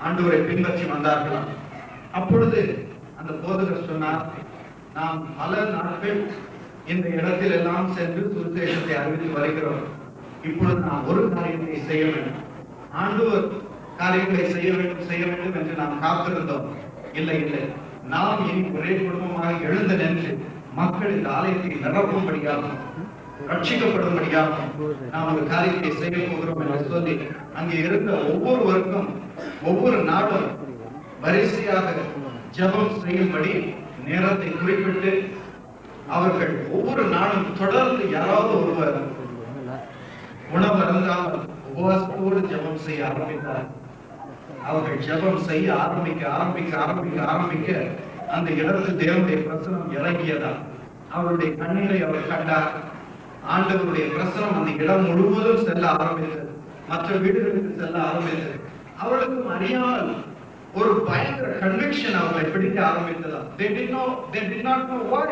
ஆண்டவரை பின்பற்றி வந்தார்களாம். அப்பொழுது அந்த போதகர் சொன்னார், நாம் பல நாட்கள் இந்த இடத்தில் எல்லாம் சென்று சுவிசேஷத்தை அறிவித்து வருகிறோம். இப்பொழுது நாம் ஒரு காரியத்தை செய்ய வேண்டும். ஆண்டவர் காரியங்களை செய்ய வேண்டும் என்று நாம் காத்திருந்தோம். இல்லை, நாம் இனி ஒரே குடும்பமாக எழுந்து நின்று மக்கள் இந்த ஆலயத்தை நிரப்பும்படியாக, ரட்சிக்கப்படும்படியாக நாம் ஒரு காரியத்தை செய்ய போகிறோம் என்று சொல்லி அங்கே இருந்த ஒவ்வொருவருக்கும் ஒவ்வொரு நாளும் வரிசையாக ஜெபம் செய்யும்படி நேரத்தை குறிப்பிட்டு அவர்கள் ஒவ்வொரு நாளும் தொடர்ந்து யாராவது ஒருவர் உணவு அருந்தாமல் உபவாசத்தோடு ஜெபம் செய்ய ஆரம்பித்தார். அவர்கள் ஜெபம் செய்ய ஆரம்பிக்க அந்த இடத்தில் தேவனுடைய பிரசனம் இறங்கியதா. அவருடைய கண்ணீரை அவர் கண்டார். ஆண்டவருடைய பிரசனம் அந்த இடம் முழுவதும் செல்ல ஆரம்பித்தது. மற்ற வீடுகளுக்கு செல்ல ஆரம்பித்தது. அவர்களுக்கும் அறியாமல் ஒரு பயங்கர கன்விக்ஷன் அவர்களை பிடிக்க ஆரம்பித்ததா. They did not know why.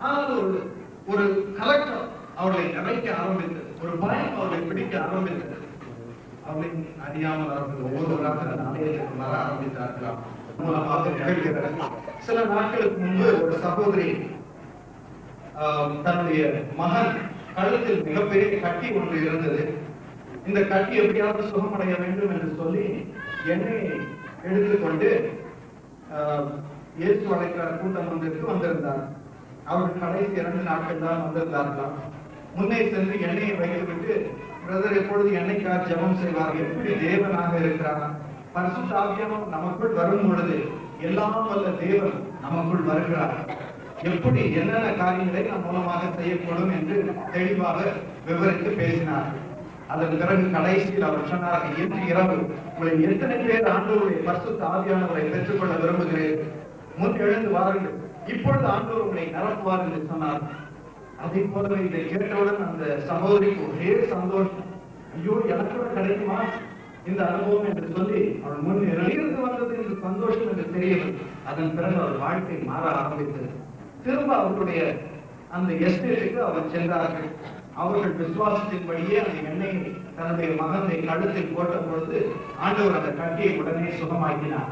ஆனால் ஒரு கலக்கம் அவர்களை நிறைக்க ஆரம்பித்தது. ஒரு பயம் அவர்களை பிடிக்க ஆரம்பித்தது. அவர்களை அறியாமல் அவர்கள் ஒவ்வொருவராக ஆலயத்திற்கு வர ஆரம்பித்தார்களாம். மூலமாக நிகழ்கிறது. சில நாட்களுக்கு முன்பு ஒரு சகோதரி தன்னுடைய மகன் கழுத்தில் மிகப்பெரிய கட்டி ஒன்று இருந்தது. இந்த கட்டி எப்படியாவது சுகமடைய வேண்டும் என்று சொல்லி எண்ணெயை எடுத்துக்கொண்டு இயேசு அழைக்கிற கூட்டம் ஒன்றிற்கு வந்திருந்தார். அவர்கள் கடைசி 2 நாட்கள் தான் வந்திருந்தார்களாம். முன்னே சென்று எண்ணெயை வைத்துவிட்டு, பிரதர் எப்பொழுது எண்ணெய்க்காக ஜெபம் செய்வார். எப்படி தேவனாக இருக்கிறார். பரிசுத்த ஆவியானவர் நமக்குள் வரும் பொழுது எல்லாம் வல்ல தேவன் நமக்குள் வருகிறார். எப்படி என்னென்ன காரியங்களை நம் மூலமாக செய்யப்படும் என்று தெளிவாக விவரித்து பேசினார். அதன் பிறகு கடைசியில் அவர் சொன்னார், இன்று இரவு உங்களை எத்தனை பேர் ஆண்டவருடைய பரிசுத்த ஆவியானவரை பெற்றுக்கொள்ள விரும்புகிறீர்கள், முன் எழுந்து வாருங்கள், இப்பொழுது ஆண்டவர் உங்களை நிரப்புவார் என்று சொன்னார். அதை போலவே இதை கேட்டவுடன் அந்த சகோதரிக்கு ஒரே சந்தோஷம். ஐயோ, எனக்கு கூட கிடைக்குமா இந்த அனுபவம் என்று சொல்லி அவள் முன் இருந்து வந்தது என்று சந்தோஷம் என்று தெரியவில்லை. அதன் பிறகு அவர் வாழ்க்கை மாற ஆரம்பித்தது. திரும்ப அவருடைய அந்த எஸ்டேட்டுக்கு அவர் சென்றார்கள். அவர்கள் விசுவாசத்தின்படியே அந்த எண்ணெயை தன்னுடைய மகனை கழுத்தில் போட்ட பொழுது ஆண்டவர் அந்த கட்டியை உடனே சுகமாக்கினார்.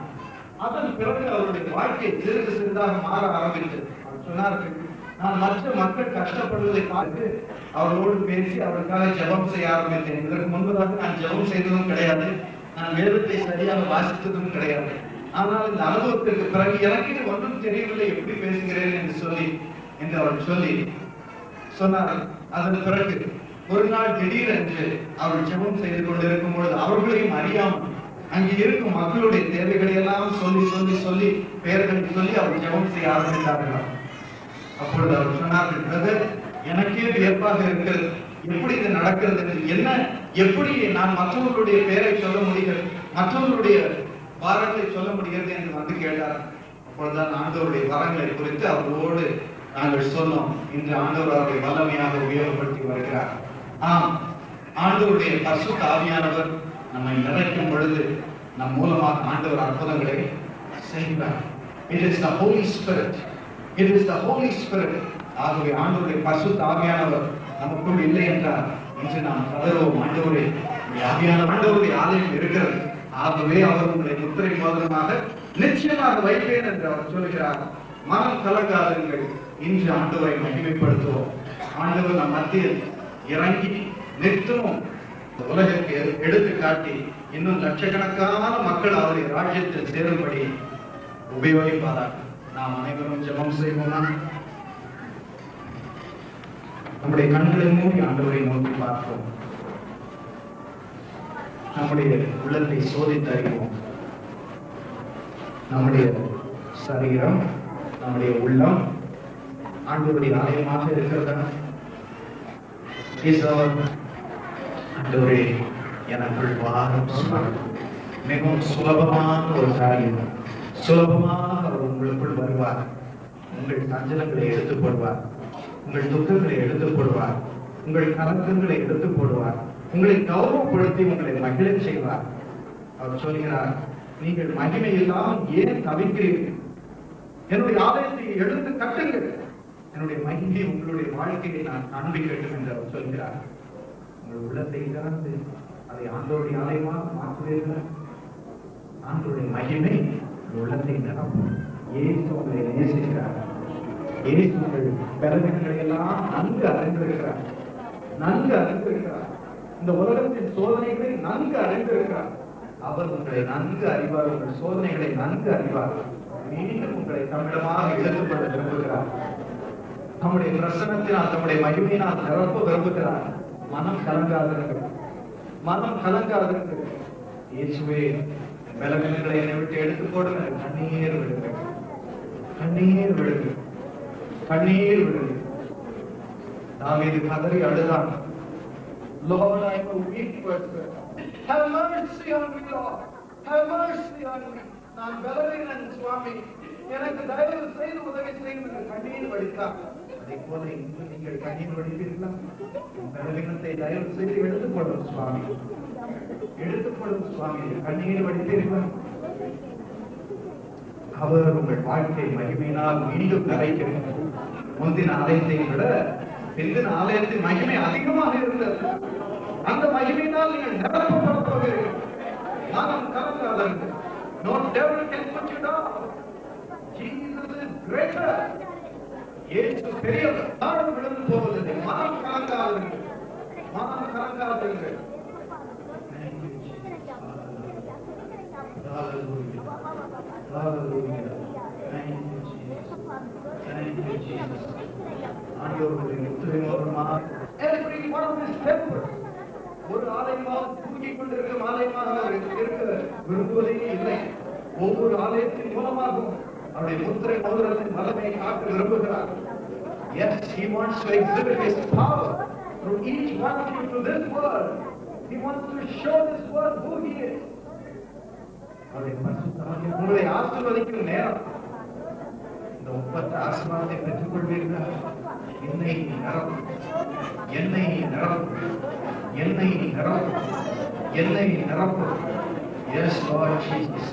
அதன் பிறகு அவருடைய வாழ்க்கை சிறிது சிறிதாக மாற ஆரம்பித்தது. அவர் சொன்னார்கள், நான் மற்ற மக்கள் கஷ்டப்படுவதை பார்த்து அவர்களோடு பேசி அவர்களுக்காக ஜெபம் செய்ய ஆரம்பித்தேன். இதற்கு முன்பதாக நான் ஜெபம் செய்ததும் கிடையாது, நான் வேதத்தை சரியாக வாசித்ததும் கிடையாது. ஆனால் இந்த அனுபவத்திற்கு பிறகு எனக்கு இது ஒன்றும் தெரியவில்லை, எப்படி பேசுகிறேன் என்று அவர் சொல்லி சொன்னார். அதன் பிறகு ஒரு நாள் திடீரென்று அவர் ஜெபம் செய்து கொண்டிருக்கும் பொழுது அவர்களையும் அறியாமல் அங்கே இருக்கும் மக்களுடைய தேவைகளை எல்லாம் சொல்லி பெயர்களை சொல்லி அவர் ஜெபம் செய்ய ஆரம்பித்தார்கள். அப்பொழுது அவர் சொன்னார்கள், பிரதர், எனக்கே வியப்பாக இருக்கிறது, எப்படி இது நடக்கிறது, என்ன, எப்படி நான் மற்றவர்களுடைய பெயரை சொல்ல முடிகிறது, மற்றவர்களுடைய வாரங்களை சொல்ல முடிகிறது என்று வந்து கேட்டார். அப்பொழுதுதான் ஆண்டவருடைய வரங்களை குறித்து அவர்களோடு நாங்கள் சொன்னோம். இன்று ஆண்டவர் அவரை வல்லமையாக உபயோகப்படுத்தி வருகிறார். ஆம், ஆண்டவருடைய பரிசுத்த ஆவியானவர் நம்மை நிறைக்கும் பொழுது நம் மூலமாக ஆண்டவர் அற்புதங்களை செய்கிறார். It is the Holy Spirit. It is the Holy Spirit. ஆகவே ஆண்டவருடைய பரிசுத்த ஆவியானவர் நமக்குள் இல்லை என்றால் இன்று நாம் கதறுவோம். ஆண்டவரே, ஆண்டவருடைய ஆலயம் இருக்கிறது, ஆகவே அவர் உங்களை முத்திரை மோதிரமாக நிச்சயமாக வைப்பேன் என்று அவர் சொல்கிறார். மனம் கலங்காதீர்கள், இன்று ஆண்டவரை மகிமைப்படுத்துவோம். ஆண்டவர் நம் மத்தியில் இறங்கி நிற்கும் உலகிற்கு எடுத்து காட்டி இன்னும் லட்சக்கணக்கான மக்கள் அவருடைய ராஜ்யத்தில் சேரும்படி உபயோகிப்பார்கள். நாம் அனைவரும் ஜெபம் செய்வோமா? நம்முடைய கண்களை மூடி ஆண்டவரை நோக்கி பார்ப்போம். நம்முடைய உள்ளத்தை சோதித்து அறிவோம். நம்முடைய சரீரம், நம்முடைய உள்ளம் ஆண்டவருடைய ஆலயமாக இருக்கிறதா? ஆண்டவரே, எனக்குள் வாரும் சொன்னார். மிகவும் சுலபமான ஒரு காரியம். சுலபமாக அவர் உங்களுக்குள் வருவார். உங்கள் சஞ்சலங்களை எடுத்துக் கொள்வார், உங்கள் துக்கங்களை எடுத்துக் கொள்வார், உங்கள் கலக்கங்களை எடுத்துக் போடுவார், உங்களை கௌரவப்படுத்தி உங்களை மகிழச் செய்வார். அவர் சொல்கிறார், நீங்கள் மகிமை இல்லாமல் ஏன் தவிக்கிறீர்கள்? என்னுடைய ஆலயத்தை எடுத்து கட்டுங்கள், என்னுடைய மகிமையை உங்களுடைய வாழ்க்கையை நான் காண்பிக்கட்டும் என்று அவர் சொல்கிறார். உங்கள் உள்ளத்தை திறந்து அதை ஆண்டவருடைய ஆலயமாக மாற்றுவீர்கள். ஆண்டவருடைய மகிமை உள்ளத்தை நிரப்பும். இயேசு உங்களை நேசிக்கிறார். இயேசு உங்கள் பலவீனங்களை எல்லாம் நன்கு அறிந்திருக்கிறார், நன்கு அறிந்திருக்கிறார். இந்த உலகத்தின் சோதனைகளை நன்கு அறிந்திருக்கிறார். அவர் உங்களை நன்கு அறிவார், உங்கள் சோதனைகளை நன்கு அறிவார். மீண்டும் உங்களை தமிழமாக எடுத்துக்கொள்ள விரும்புகிறார். நம்முடைய பிரசனத்தினால், நம்முடைய மகிமையினால் நிரப்ப விரும்புகிறார். மனம் கலங்காதிருக்கிறது, மனம் கலங்காதிருக்கிறது. இயேசுவே, பலவீனங்களை என்னை விட்டு எடுத்து போடுங்க. கண்ணீர் விடுங்க, கண்ணீர் விடுங்க, கண்ணீர் விடுங்க. தாவீது கதறி அழுதான். Lord, I am a weak person. Have mercy on me, Lord. Have mercy on me. நான் பலவீனன் சுவாமி, எனக்கு தயவு செய்து உதவி செய்யுங்கள். கண்ணீர் வடித்தார். அதை போல இன்று நீங்கள் கண்ணீர் வடித்தீர்களா? பலவீனத்தை தயவு செய்து எடுத்துக்கொள்ளும் சுவாமி, எடுத்துக்கொள்ளும் சுவாமி. கண்ணீர் வடித்தீர்களா? அவர் உங்கள் வாழ்க்கை மகிமையினால் மீண்டும் நிறைக்கிறார். முந்தின ஆலயத்தை விட பிந்தின ஆலயத்தின் மகிமை அதிகமாக இருந்தது. அந்த மகிமையினால் நீங்கள் நிரப்பப்பட போகிறீர்கள். மனம் கலங்காதீர்கள். No devil can put you down. Jesus is greater. இயேசு பெரியவர். தாழ்வு விழுந்து போவதில்லை. மனம் கலங்காதீர்கள், மனம் கலங்காதீர்கள். Hallelujah. Hallelujah. Thank you, Jesus. Thank you, Jesus. ஆண்டவருடைய முத்திரையோரமாக every one of his temples ஒரு ஆலயமாக தூக்கிக் கொண்டிருக்கும் ஆலயமாக இருக்க விரும்புவதே இல்லை. ஒவ்வொரு ஆலயத்தின் மூலமாகவும் அவருடைய முத்திரை மோதிரத்தின் வல்லமையை காட்ட விரும்புகிறார். Yes, he wants to exhibit his power through each one of you to this world. He wants to show this world who he is. உங்களை ஆசீர்வதிக்கும் நேரம். இந்த ஒப்பற்ற ஆசீர்வாதத்தை பெற்றுக் கொள்வீர்களா? என்னை நிரப்பும், என்னை நிரப்பும், என்னை நிரப்பும், என்னை நிரப்பும். Yes, Lord Jesus.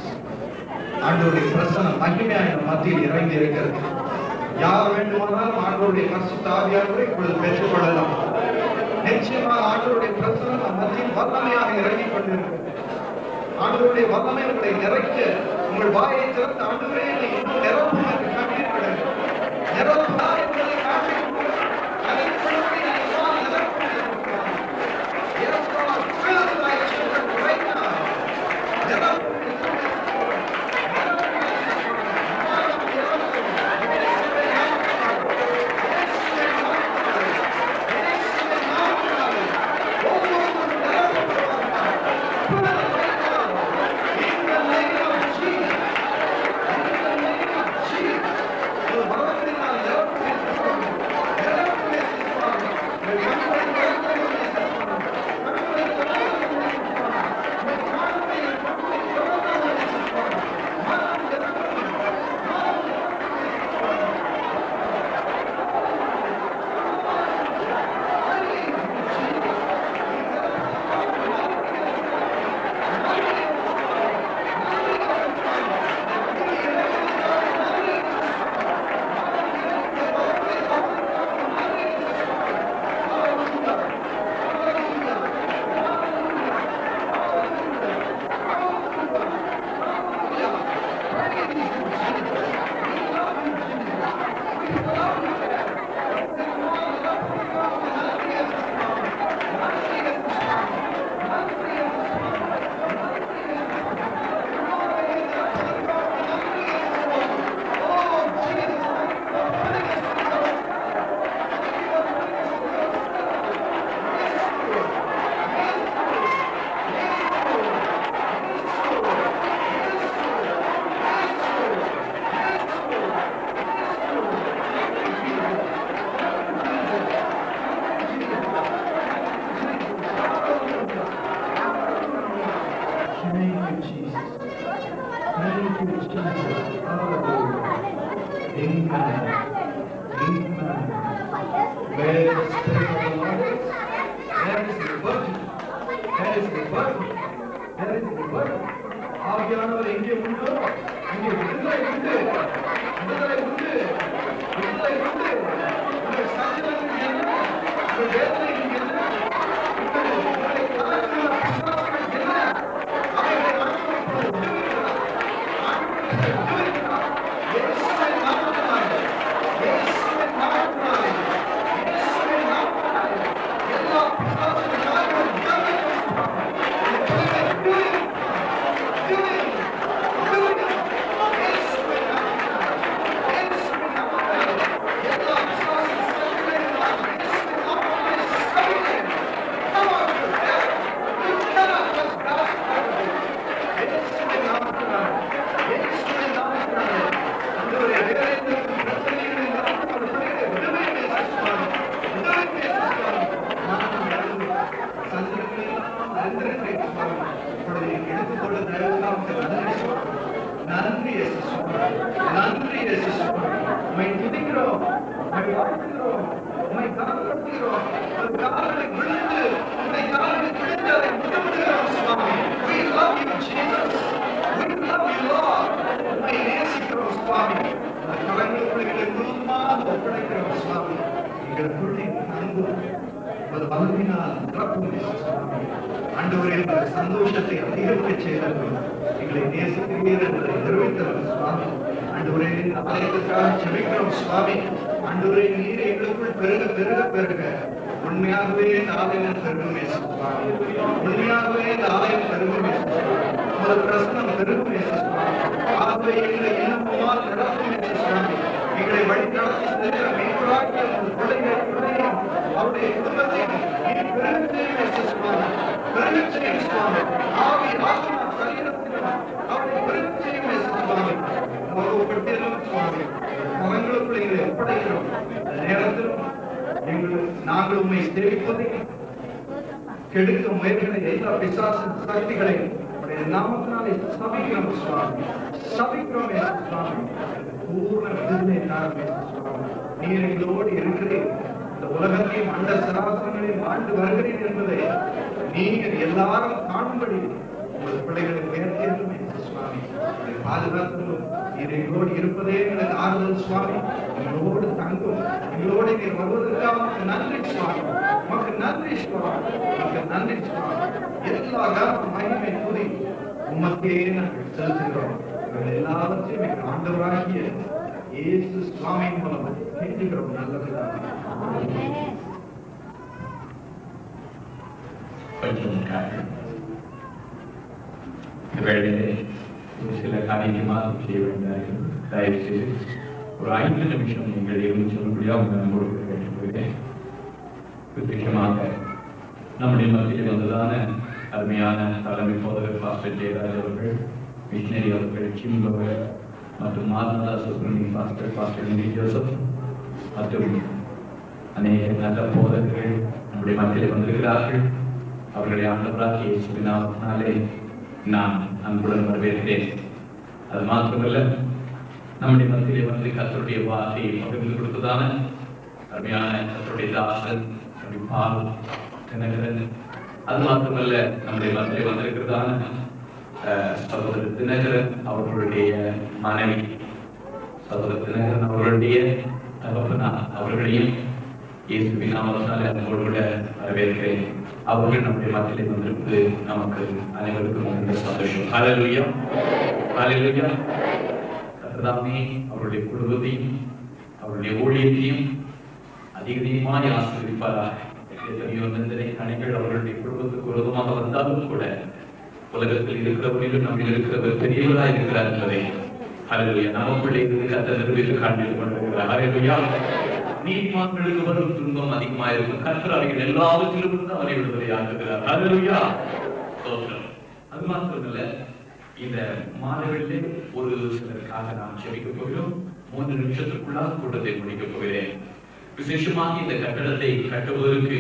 ஆண்டவருடைய பிரசன்னம் மகிமையாக மத்தியில் இறங்கி இருக்கிறது. யார் வேண்டுமானாலும் ஆண்டவருடைய பரிசுத்த ஆவியானவரை இப்பொழுது பெற்றுக் கொள்ளலாம். நிச்சயமாக ஆண்டவருடைய பிரசன்னம் மத்தியில் வல்லமையாக இறங்கிக் கொண்டிருக்கிறது. ஆண்டவருடைய வல்லமை உங்களை நிறைக்க உங்கள் வாயை திறந்து ஆண்டவரே என்னை இன்னும் நிரப்பும் என்று கண்ணீர் விடுங்கள். நிரப்புதா என்பதை காண்பிக்கும். அதை சொல்லி நான் எல்லாம் நிரப்பும். Yes, Lord, fill my children right now. நிரப்பும். ஆவியானவர் எங்கே உண்டோ அங்கே விடுதலை உண்டு, விடுதலை உண்டு, விடுதலை உண்டு. உங்கள் சஞ்சலங்கள் என்ன, உங்கள் வேதனைகள் என்ன, உங்களை கலக்குகிற பிசாசுகள் என்ன, அவைகளை ஆண்டவர் விடுவிக்கிறார். ஆண்டவர் விடுவிக்கிறார். இயேசுவின் நாமத்தினாலே, இயேசுவின் நாமத்தினாலே, இயேசுவின் நாமத்தினாலே எல்லா பிசாசுகள் ஆண்டவர் விடுவிக்கிறார். சந்தோஷத்தை அதிகரிக்க செய்தவர்கள் எங்களை நேசிக்கிறீர்கள் என்பதை நிரூபித்தவர் சுவாமி. ஆண்டவரே, ஆலயத்திற்காக ஜெபிக்கிறோம் சுவாமி. ஆண்டவரே, நீர் எங்களுக்குள் பெருக பெருக பெருக உண்மையாகவே இந்த ஆலயம் பெருகுமே சுவாமி. உண்மையாகவே இந்த ஆலயம் பெருகுமே சுவாமி. உங்கள் பிரசனம் பெருகுமே சுவாமி. ஆகவே எங்களை இனமால் நடத்துமே சுவாமி. எங்களை வழி நடத்தி செல்கிற மீட்பராகிய உங்கள் பிள்ளைகளையும் அவருடைய குடும்பத்தையும் நீர் பெருக செய்யுமே சுவாமி. பெருக செய்யும் சுவாமி. ஆவி ஆத்மா சரீரத்திலும் அவருடைய பெருக செய்யுமே சுவாமி. உபயோகப்படுத்தியும் சுவாமி. அவங்களுக்குள் எங்களை ஒப்படைக்கிறோம். நேரத்திலும் நாங்கள் உண்மை சேவிப்பதையும் கெடுக்க முயற்சிகளை எல்லா பிசாசின் சக்திகளையும் நாமத்தினாலே சபிக்கிறோம் சுவாமி. சபிக்கிறோம் சுவாமி. பூர்ண விடுதலை நாமே சுவாமி. நீர் எங்களோடு இருக்கிறேன். இந்த உலகத்தையும் அண்ட சராசரங்களையும் ஆண்டு வருகிறேன் என்பதை நீங்கள் எல்லாரும் காணும்படி உங்கள் பிள்ளைகளை உயர்த்தியுமே சுவாமி. பாதுகாத்தும் நீர் எங்களோடு இருப்பதே எங்களுக்கு ஆறுதல் சுவாமி. எங்களோடு தங்கும், எங்களோடு நீர் வருவதற்காக நன்றி சுவாமி. உமக்கு நன்றி சுவாமி. உமக்கு நன்றி சுவாமி. எல்லா மகிமை கூறி உமக்கே நாங்கள் செலுத்துகிறோம். இவர்கள் எல்லாவற்றையும் எங்கள் ஆண்டவராகிய இயேசு சுவாமியின் மூலம் கேட்டுகிறோம். நல்லதுதான். வேளையிலே சில காரியமாக செய்ய வேண்டிய தயவு செய்து ஒரு 5 நிமிஷம் நீங்கள் இருந்து சொல்லக்கூடிய நம்மோடு கேட்டுக்கொள்கிறேன். விசேஷமாக நம்முடைய மத்தியில் வந்ததான அருமையான தலைமை போதகர் பாஸ்டர் ஜெயராஜ் அவர்கள், மிஷனரி அவர்கள், சிம்பவர் மற்றும் மாதா சுப்ரமணியன் பாஸ்டர், பாஸ்டர் நிதி ஜோசப் மற்றும் அநேக நல்ல போதகர்கள் நம்முடைய மத்தியில் வந்திருக்கிறார்கள். அவர்களை ஆண்டவராக இயேசுவின் நாமத்தினாலே நான் அன்புடன் வரவேற்கிறேன். அது மாத்திரமல்ல, நம்முடைய மத்தியிலே வந்து கர்த்தருடைய வார்த்தையை பகிர்ந்து கொடுத்ததான அருமையான கர்த்தருடைய தாசன் பால் தினகரன், அது மாத்திரமல்ல நம்முடைய மத்தியிலே வந்திருக்கிறதான சகோதரர் தினகரன் அவர்களுடைய மனைவி சகோதரர் தினகரன் அவர்களுடைய தகப்பனா அவர்களையும் இயேசுவின் நாமத்தினாலே அன்போடு வரவேற்கிறேன். அவர்கள் நம்முடைய மத்தியிலே வந்திருப்பது நமக்கு அனைவருக்கும் மிகுந்த சந்தோஷம். ஹல்லேலூயா, ஹல்லேலூயா. கர்த்தராமே அவருடைய குடும்பத்தையும் அவருடைய ஊழியத்தையும் அதிகமாய் ஆசீர்வதிப்பாராக. எத்தனையோ நிந்தனை கணைகள் அவர்களுடைய குடும்பத்துக்கு விரோதமாக வந்தாலும் கூட உலகத்தில் இருக்கிறவர்களும் நம்மில் இருக்கிறவர் பெரியவராய் இருக்கிறார் என்பதை ஹல்லேலூயா நமக்குள்ளே இருந்து கர்த்தர் நிரூபித்து காண்பித்து கொண்டிருக்கிறார். ஹல்லேலூயா. நீதிமான்களுக்கு வரும் துன்பம் அதிகமாக இருக்கும். கர்த்தர் அவைகள் எல்லாவற்றிலும் இருந்து அவரை விடுதலை ஆக்குகிறார். ஹல்லேலூயா. அது மாத்திரமல்ல, இந்த மாதங்களிலே ஒரு சிலருக்காக நாம் ஜெபிக்க போகிறோம். 3 நிமிஷத்துக்குள்ளாக கூட்டத்தை முடிக்கப் போகிறேன். விசேஷமாக இந்த கட்டடத்தை கட்டுவதற்கு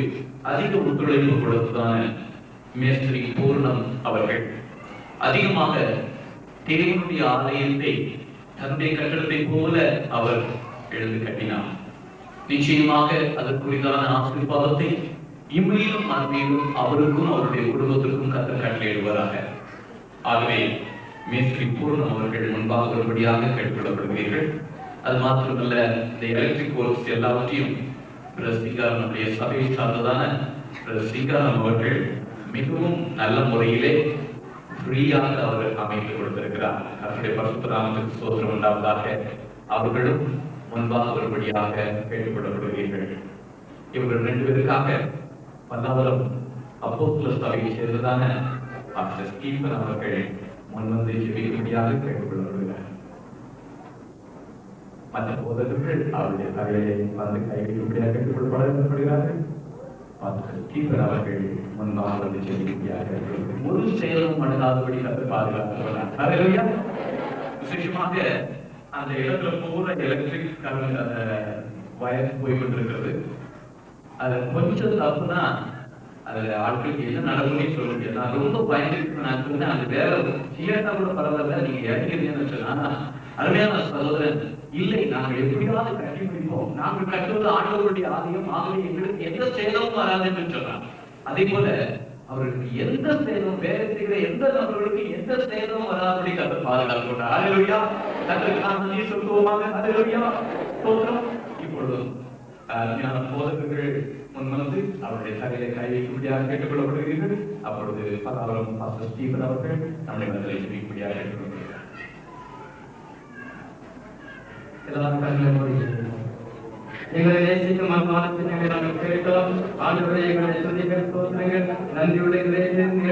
அதிக ஒத்துழைப்பு கொடுத்ததான மேஸ்திரி பூர்ணம் அவர்கள், அதிகமாக தேவனுடைய ஆலயத்தை தன்னுடைய கட்டடத்தை போல அவர் எழுந்து கட்டினார். நிச்சயமாக அதற்குரிதான ஆசீர்வாதத்தை இம்மையிலும் மறுமையிலும் அவருக்கும் அவருடைய குடும்பத்திற்கும் கர்த்தர் கட்டளையிடுவாராக. ஆகவே மேஸ்திரி பூர்ணம் அவர்கள் முன்பாக வரும்படியாக கேட்டுக்கொள்ளப்படுகிறீர்கள். அது மாத்திரமல்ல, இந்த எலக்ட்ரிக் ஒர்க்ஸ் எல்லாவற்றையும் நம்முடைய சபையை சார்ந்ததான ஸ்ரீகாரம் அவர்கள் மிகவும் நல்ல முறையிலே ஃப்ரீயாக அவர்கள் அமைத்து கொடுத்திருக்கிறார். அவருடைய பரிசுத்த நாமத்துக்கு ஸ்தோத்திரம் உண்டாவதாக. அவர்களும் முன்பாக வரும்படியாக கேட்டுக்கொள்ளப்படுகிறீர்கள். இவர்கள் 2 பேருக்காக பல்லாவரம் அப்போஸ்தலர் சபையை சேர்ந்ததான பாஸ்டர் ஸ்டீபன் அவர்கள் முன்வந்து ஜெபிக்கும்படியாக கேட்டுக்கொள்ளப்படுகிறார். மற்ற போதகர்கள் அவருடைய சபையை வந்து கைவிடும்படியாக கேட்டுக்கொள்ளப்படுகிறார்கள். பாஸ்டர் ஸ்டீபன் அவர்கள் முன்பாக வந்து ஜெபிக்கும்படியாக ஒரு செயலும் அணுகாதபடி கர்த்தர் பாதுகாத்துள்ளார். ஹல்லேலூயா. விசேஷமாக அந்த இடத்துல பூரா எலக்ட்ரிக் கரண்ட் அந்த வயர் போய் கொண்டிருக்கிறது. அது கொஞ்சம் தப்புனா அதுல ஆட்களுக்கு என்ன நடக்கும்னே சொல்ல முடியாது. நான் ரொம்ப பயந்துட்டு நான் சொன்னேன், அது வேற தியேட்டா கூட பரவாயில்ல, நீங்க இறங்கிறீங்கன்னு சொன்னா அருமையான சகோதரன், இல்லை நாங்கள் எப்படியாவது கட்டி முடிப்போம், நாங்கள் கட்டுவது ஆண்டவருடைய ஆலயம், ஆகவே எங்களுக்கு எந்த சேதமும் வராது என்று சொன்னார். அதே போல அவர்களுக்கு எந்த சேதம், வேலை செய்கிற எந்த நபர்களுக்கு எந்த சேதமும் வராதபடி கர்த்தர் பாதுகாத்து கொண்டார். ஹல்லேலூயா. கர்த்தருக்கு நாம் நன்றி சொல்லுவோமாக. ஹல்லேலூயா. ஸ்தோத்திரம். இப்பொழுது போதகர்கள் முன்வந்து அவருடைய தலையில கை வைக்கும்படியாக கேட்டுக்கொள்ளப்படுகிறீர்கள். அப்பொழுது பல்லாவரம் பாஸ்டர் ஸ்டீபன் அவர்கள் நம்முடைய மனதில் ஜெபிக்கும்படியாக கேட்டுக்கொள்ளப்படுகிறார். எல்லாரும் கண்களை மூடி எங்களை நேசிக்கும் அன்பானத்தின் நாங்கள் கேட்டோம். ஆண்டவரே, எங்களை துதிகள் ஸ்தோத்திரங்கள் நன்றியுடைய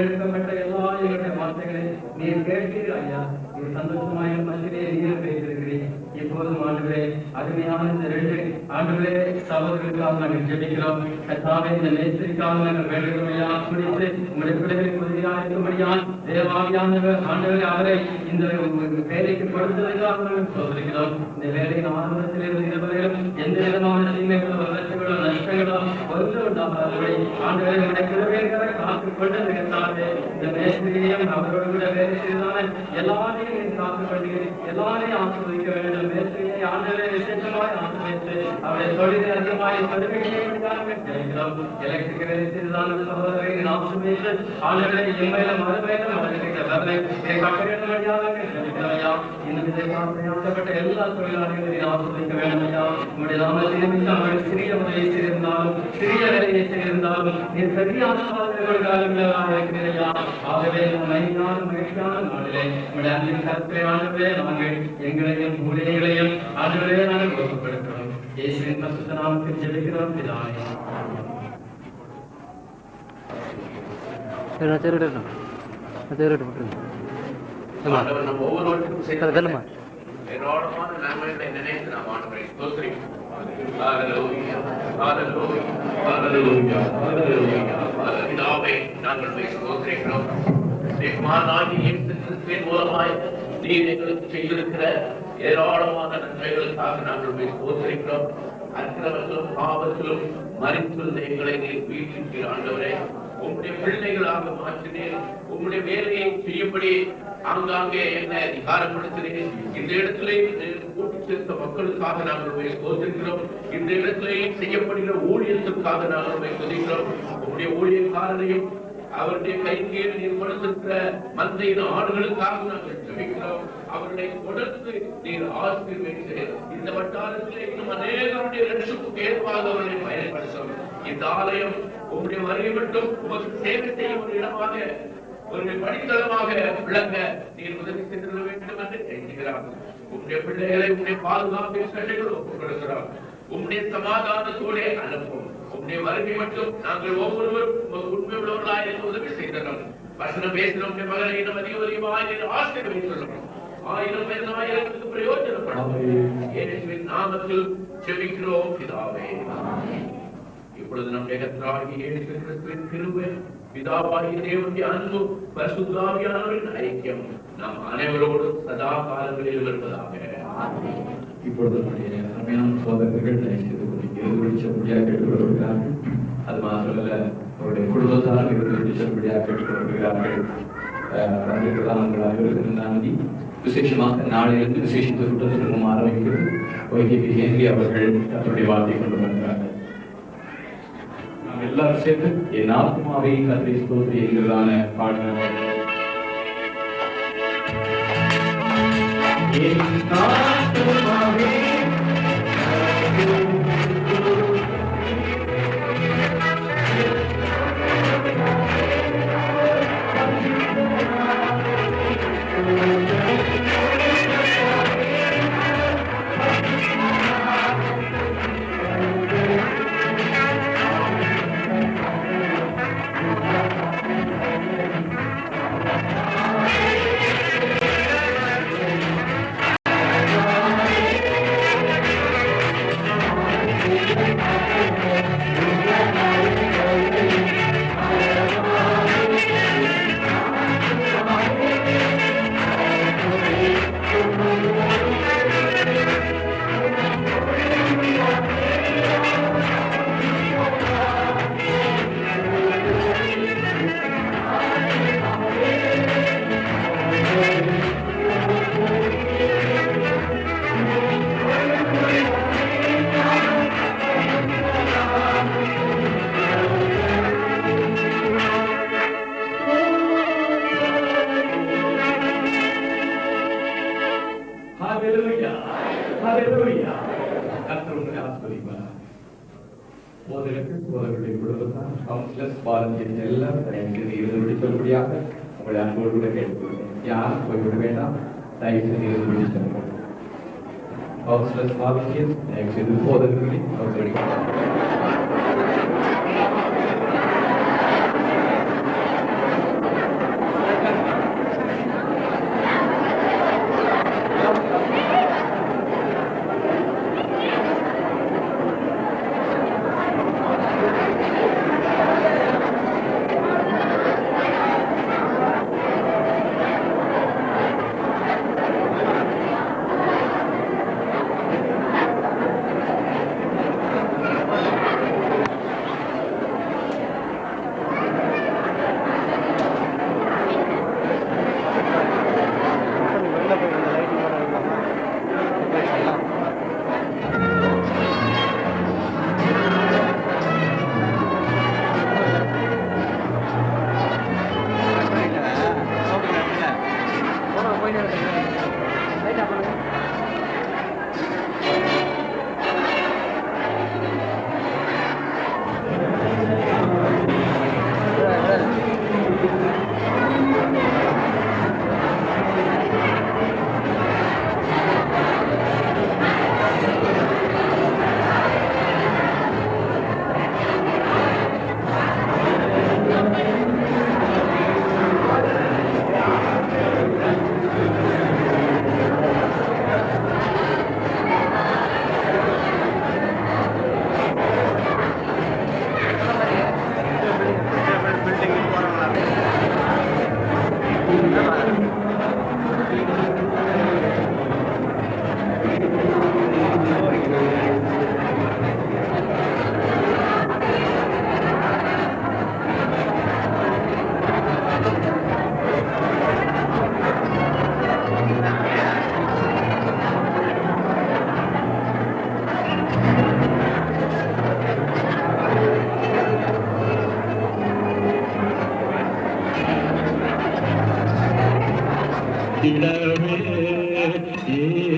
எடுக்கப்பட்ட எல்லா எங்களுடைய வார்த்தைகளை நீர் கேட்கிறீர் ஐயா. நீர் சந்தோஷமாக மத்தியிலே நீர் வைத்திருக்கிறீர். இப்போதும் ஆண்டவரே, அருமையான இந்த 2 ஆண்டவரே சகோதரர்களுக்காக நாங்கள் ஜெபிக்கிறோம். கர்த்தாவே, இந்த நேசத்திற்காக நாங்கள் வேண்டுகிறோம் ஐயா. முடித்து உங்களுடைய பிள்ளைகளுக்கு உதவியாக இருக்கும்படியால் தேவாவியானவர் ஆண்டவரே அவரை இந்த வேலைக்கு கொடுத்ததற்காக நாங்கள் சோதரிக்கிறோம். இந்த வேலையின் ஆரம்பத்தில் இருந்தவர்களும் எந்த விதமான தீமைகளோ வளர்ச்சிகளோ நஷ்டங்களோ ஒன்று உண்டாகாதபடி ஆண்டவரை உடைய கிருபைகளை காத்துக் கொண்டு நிகழ்த்தாவே. இந்த மேஸ்திரியையும் அவரோடு கூட வேலை செய்ததான எல்லாரையும் காத்துக் கொள்கிறேன். எல்லாரையும் ஆசிர்வதிக்க வேண்டும். மேஸ்திரியை ஆண்டவரை விசேஷமாய் ஆசிர்வதித்து அவருடைய தொழிலை அதிகமாய் பெருமைக்கிறோம். எலக்ட்ரிக் வேலை செய்ததான சகோதரரை ஆசிர்வதித்து ஆண்டவரை இம்மையில மறுமையிலும் அவர்களுக்கு இதை கட்டளையிட முடியாத இன்னும் இதை பார்க்கப்பட்ட எல்லா தொழிலாளர்களையும் ஆசிர்வதிக்க வேண்டும் ஐயா. உங்களுடைய நாமத்தில் அவர்கள் சிறிய உதவி செய்திருந்தாலும் சிறிய வேலையை செய்திருந்தாலும் நீர் பெரிய ஆசிர்வாதங்களாக இருக்கிறீர்களா. ஆகவே மகிழ்ச்சியான நாளிலே உங்களுடைய அன்பின் கருத்தை ஆண்டவரே நாங்கள் எங்களையும் ஊழியர்களையும் ஆண்டவரே நாங்கள் ஒப்புக்கொடுக்கிறோம். இயேசுவின் பரிசுத்த நாமத்தில் ஜெபிக்கிறோம் பிதாவே. ஆண்டவர் நம்ம ஒவ்வொருவருக்கும் செய்த ஏராளமான நன்மைகளை நினைத்து நாம் ஆண்டவரை ஸ்தோத்திரிக்கிறோம். ஹல்லேலூயா, ஹல்லேலூயா, ஹல்லேலூயா, ஹல்லேலூயா. பிதாவே, நாங்கள் உம்மை ஸ்தோத்திரிக்கிறோம். தேவனாகிய இயேசு கிறிஸ்துவின் மூலமாய் நீர் எங்களுக்கு செய்திருக்கிற ஏராளமான நன்மைகளுக்காக நாங்கள் உம்மை ஸ்தோத்திரிக்கிறோம். அக்கிரமத்திலும் பாவத்திலும் மரித்திருந்த எங்களை நீர் மீட்டிருக்கிற ஆண்டவரே, உம்முடைய பிள்ளைகளாக மாற்றினேன். உம்முடைய வேலையை செய்யும்படி ஆங்காங்கே என்னை அதிகாரப்படுத்தினேன். இந்த இடத்திலே கூட்டி சேர்த்த மக்களுக்காக நாங்கள் உண்மை ஸ்தோத்திரிக்கிறோம். இந்த இடத்திலே செய்யப்படுகிற ஊழியத்திற்காக நாங்கள் உண்மை துதிக்கிறோம். உங்களுடைய ஊழியக்காரரையும் அவருடைய கைக்கு நீர் கொடுத்திருக்கிற மந்தையின் ஆடுகளுக்காக நாங்கள் ஜெபிக்கிறோம். அவர்களை கொடுத்து நீர் ஆசீர்வதித்து இந்த வட்டாரத்திலே இன்னும் அநேகருடைய ரட்சிப்புக்கு ஏற்பாக அவர்களை பயன்படுத்தும். இந்த ஆலயம் உங்களுடைய வருகை மட்டும் உமக்கு சேவை செய்யும் ஒரு இடமாக, ஒரு படித்தளமாக விளங்க நீர் உதவி செய்திட வேண்டும் என்று கேட்கிறார். உங்களுடைய பிள்ளைகளை உங்களுடைய பாதுகாப்பு சட்டைகள் ஒப்புக் கொடுக்கிறார். உங்களுடைய சமாதானத்தோடு அனுப்பும். உங்களுடைய வருகை மட்டும் நாங்கள் ஒவ்வொருவரும் உண்மை உள்ளவர்களாக இருந்து உதவி செய்தோம். வசனம் பேசின உங்களுடைய மகளை இன்னும் அதிகமாக ஆசீர்வதித்துள்ளோம். 1000 1000 பிரயோஜனப்படும். இயேசுவின் நாமத்தில் ஜெபிக்கிறோம் பிதாவே. இப்பொழுது நம்முடைய கர்த்தராகிய இயேசு கிறிஸ்துவின் கிருபை, பிதாவாகிய தேவனுடைய அன்பு, பரிசுத்த ஆவியானவரின் ஐக்கியம் நாம் அனைவரோடும் சதா காலங்களில் இருப்பதாக. இப்பொழுது நம்முடைய அருமையான சோதரர்கள் வெளிச்சபடியாக கேட்டுக்கொள்கிறார்கள். அது மாத்திரமல்ல, அவருடைய குடும்பத்தார் வெளிச்சபடியாக கேட்டுக்கொள்கிறார்கள். வந்திருக்கிறார்கள். அனைவருக்கும் நன்றி. விசேஷமாக நாளிலிருந்து விசேஷ கூட்டத்திற்கும் ஆரம்பிக்கிறது. ஒய்கேபி ஹென்றி அவர்கள் அவருடைய வார்த்தை கொண்டு வந்தார்கள். நாம் எல்லாரும் சேர்ந்து என் ஆத்மாவை கர்த்தரை ஸ்தோத்திரி என்கிறதான பாடல். என் ஆத்மாவே உங்களை அன்போடு கூட கேட்டுக்கொள்கிறேன். யாரும் போய்விட வேண்டாம். தயவு செய்து முடிச்சிருக்கோம். தயவு செய்து போதகர்களை Yes,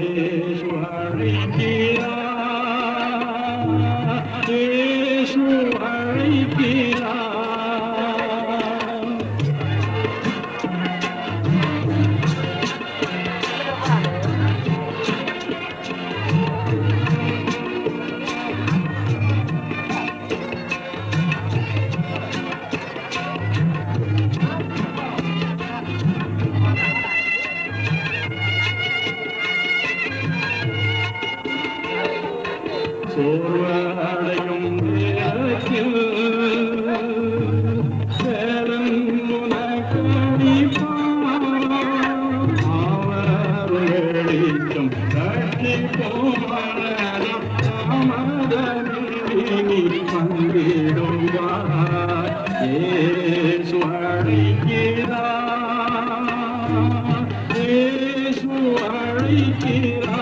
இயேசு அழைக்கிறார்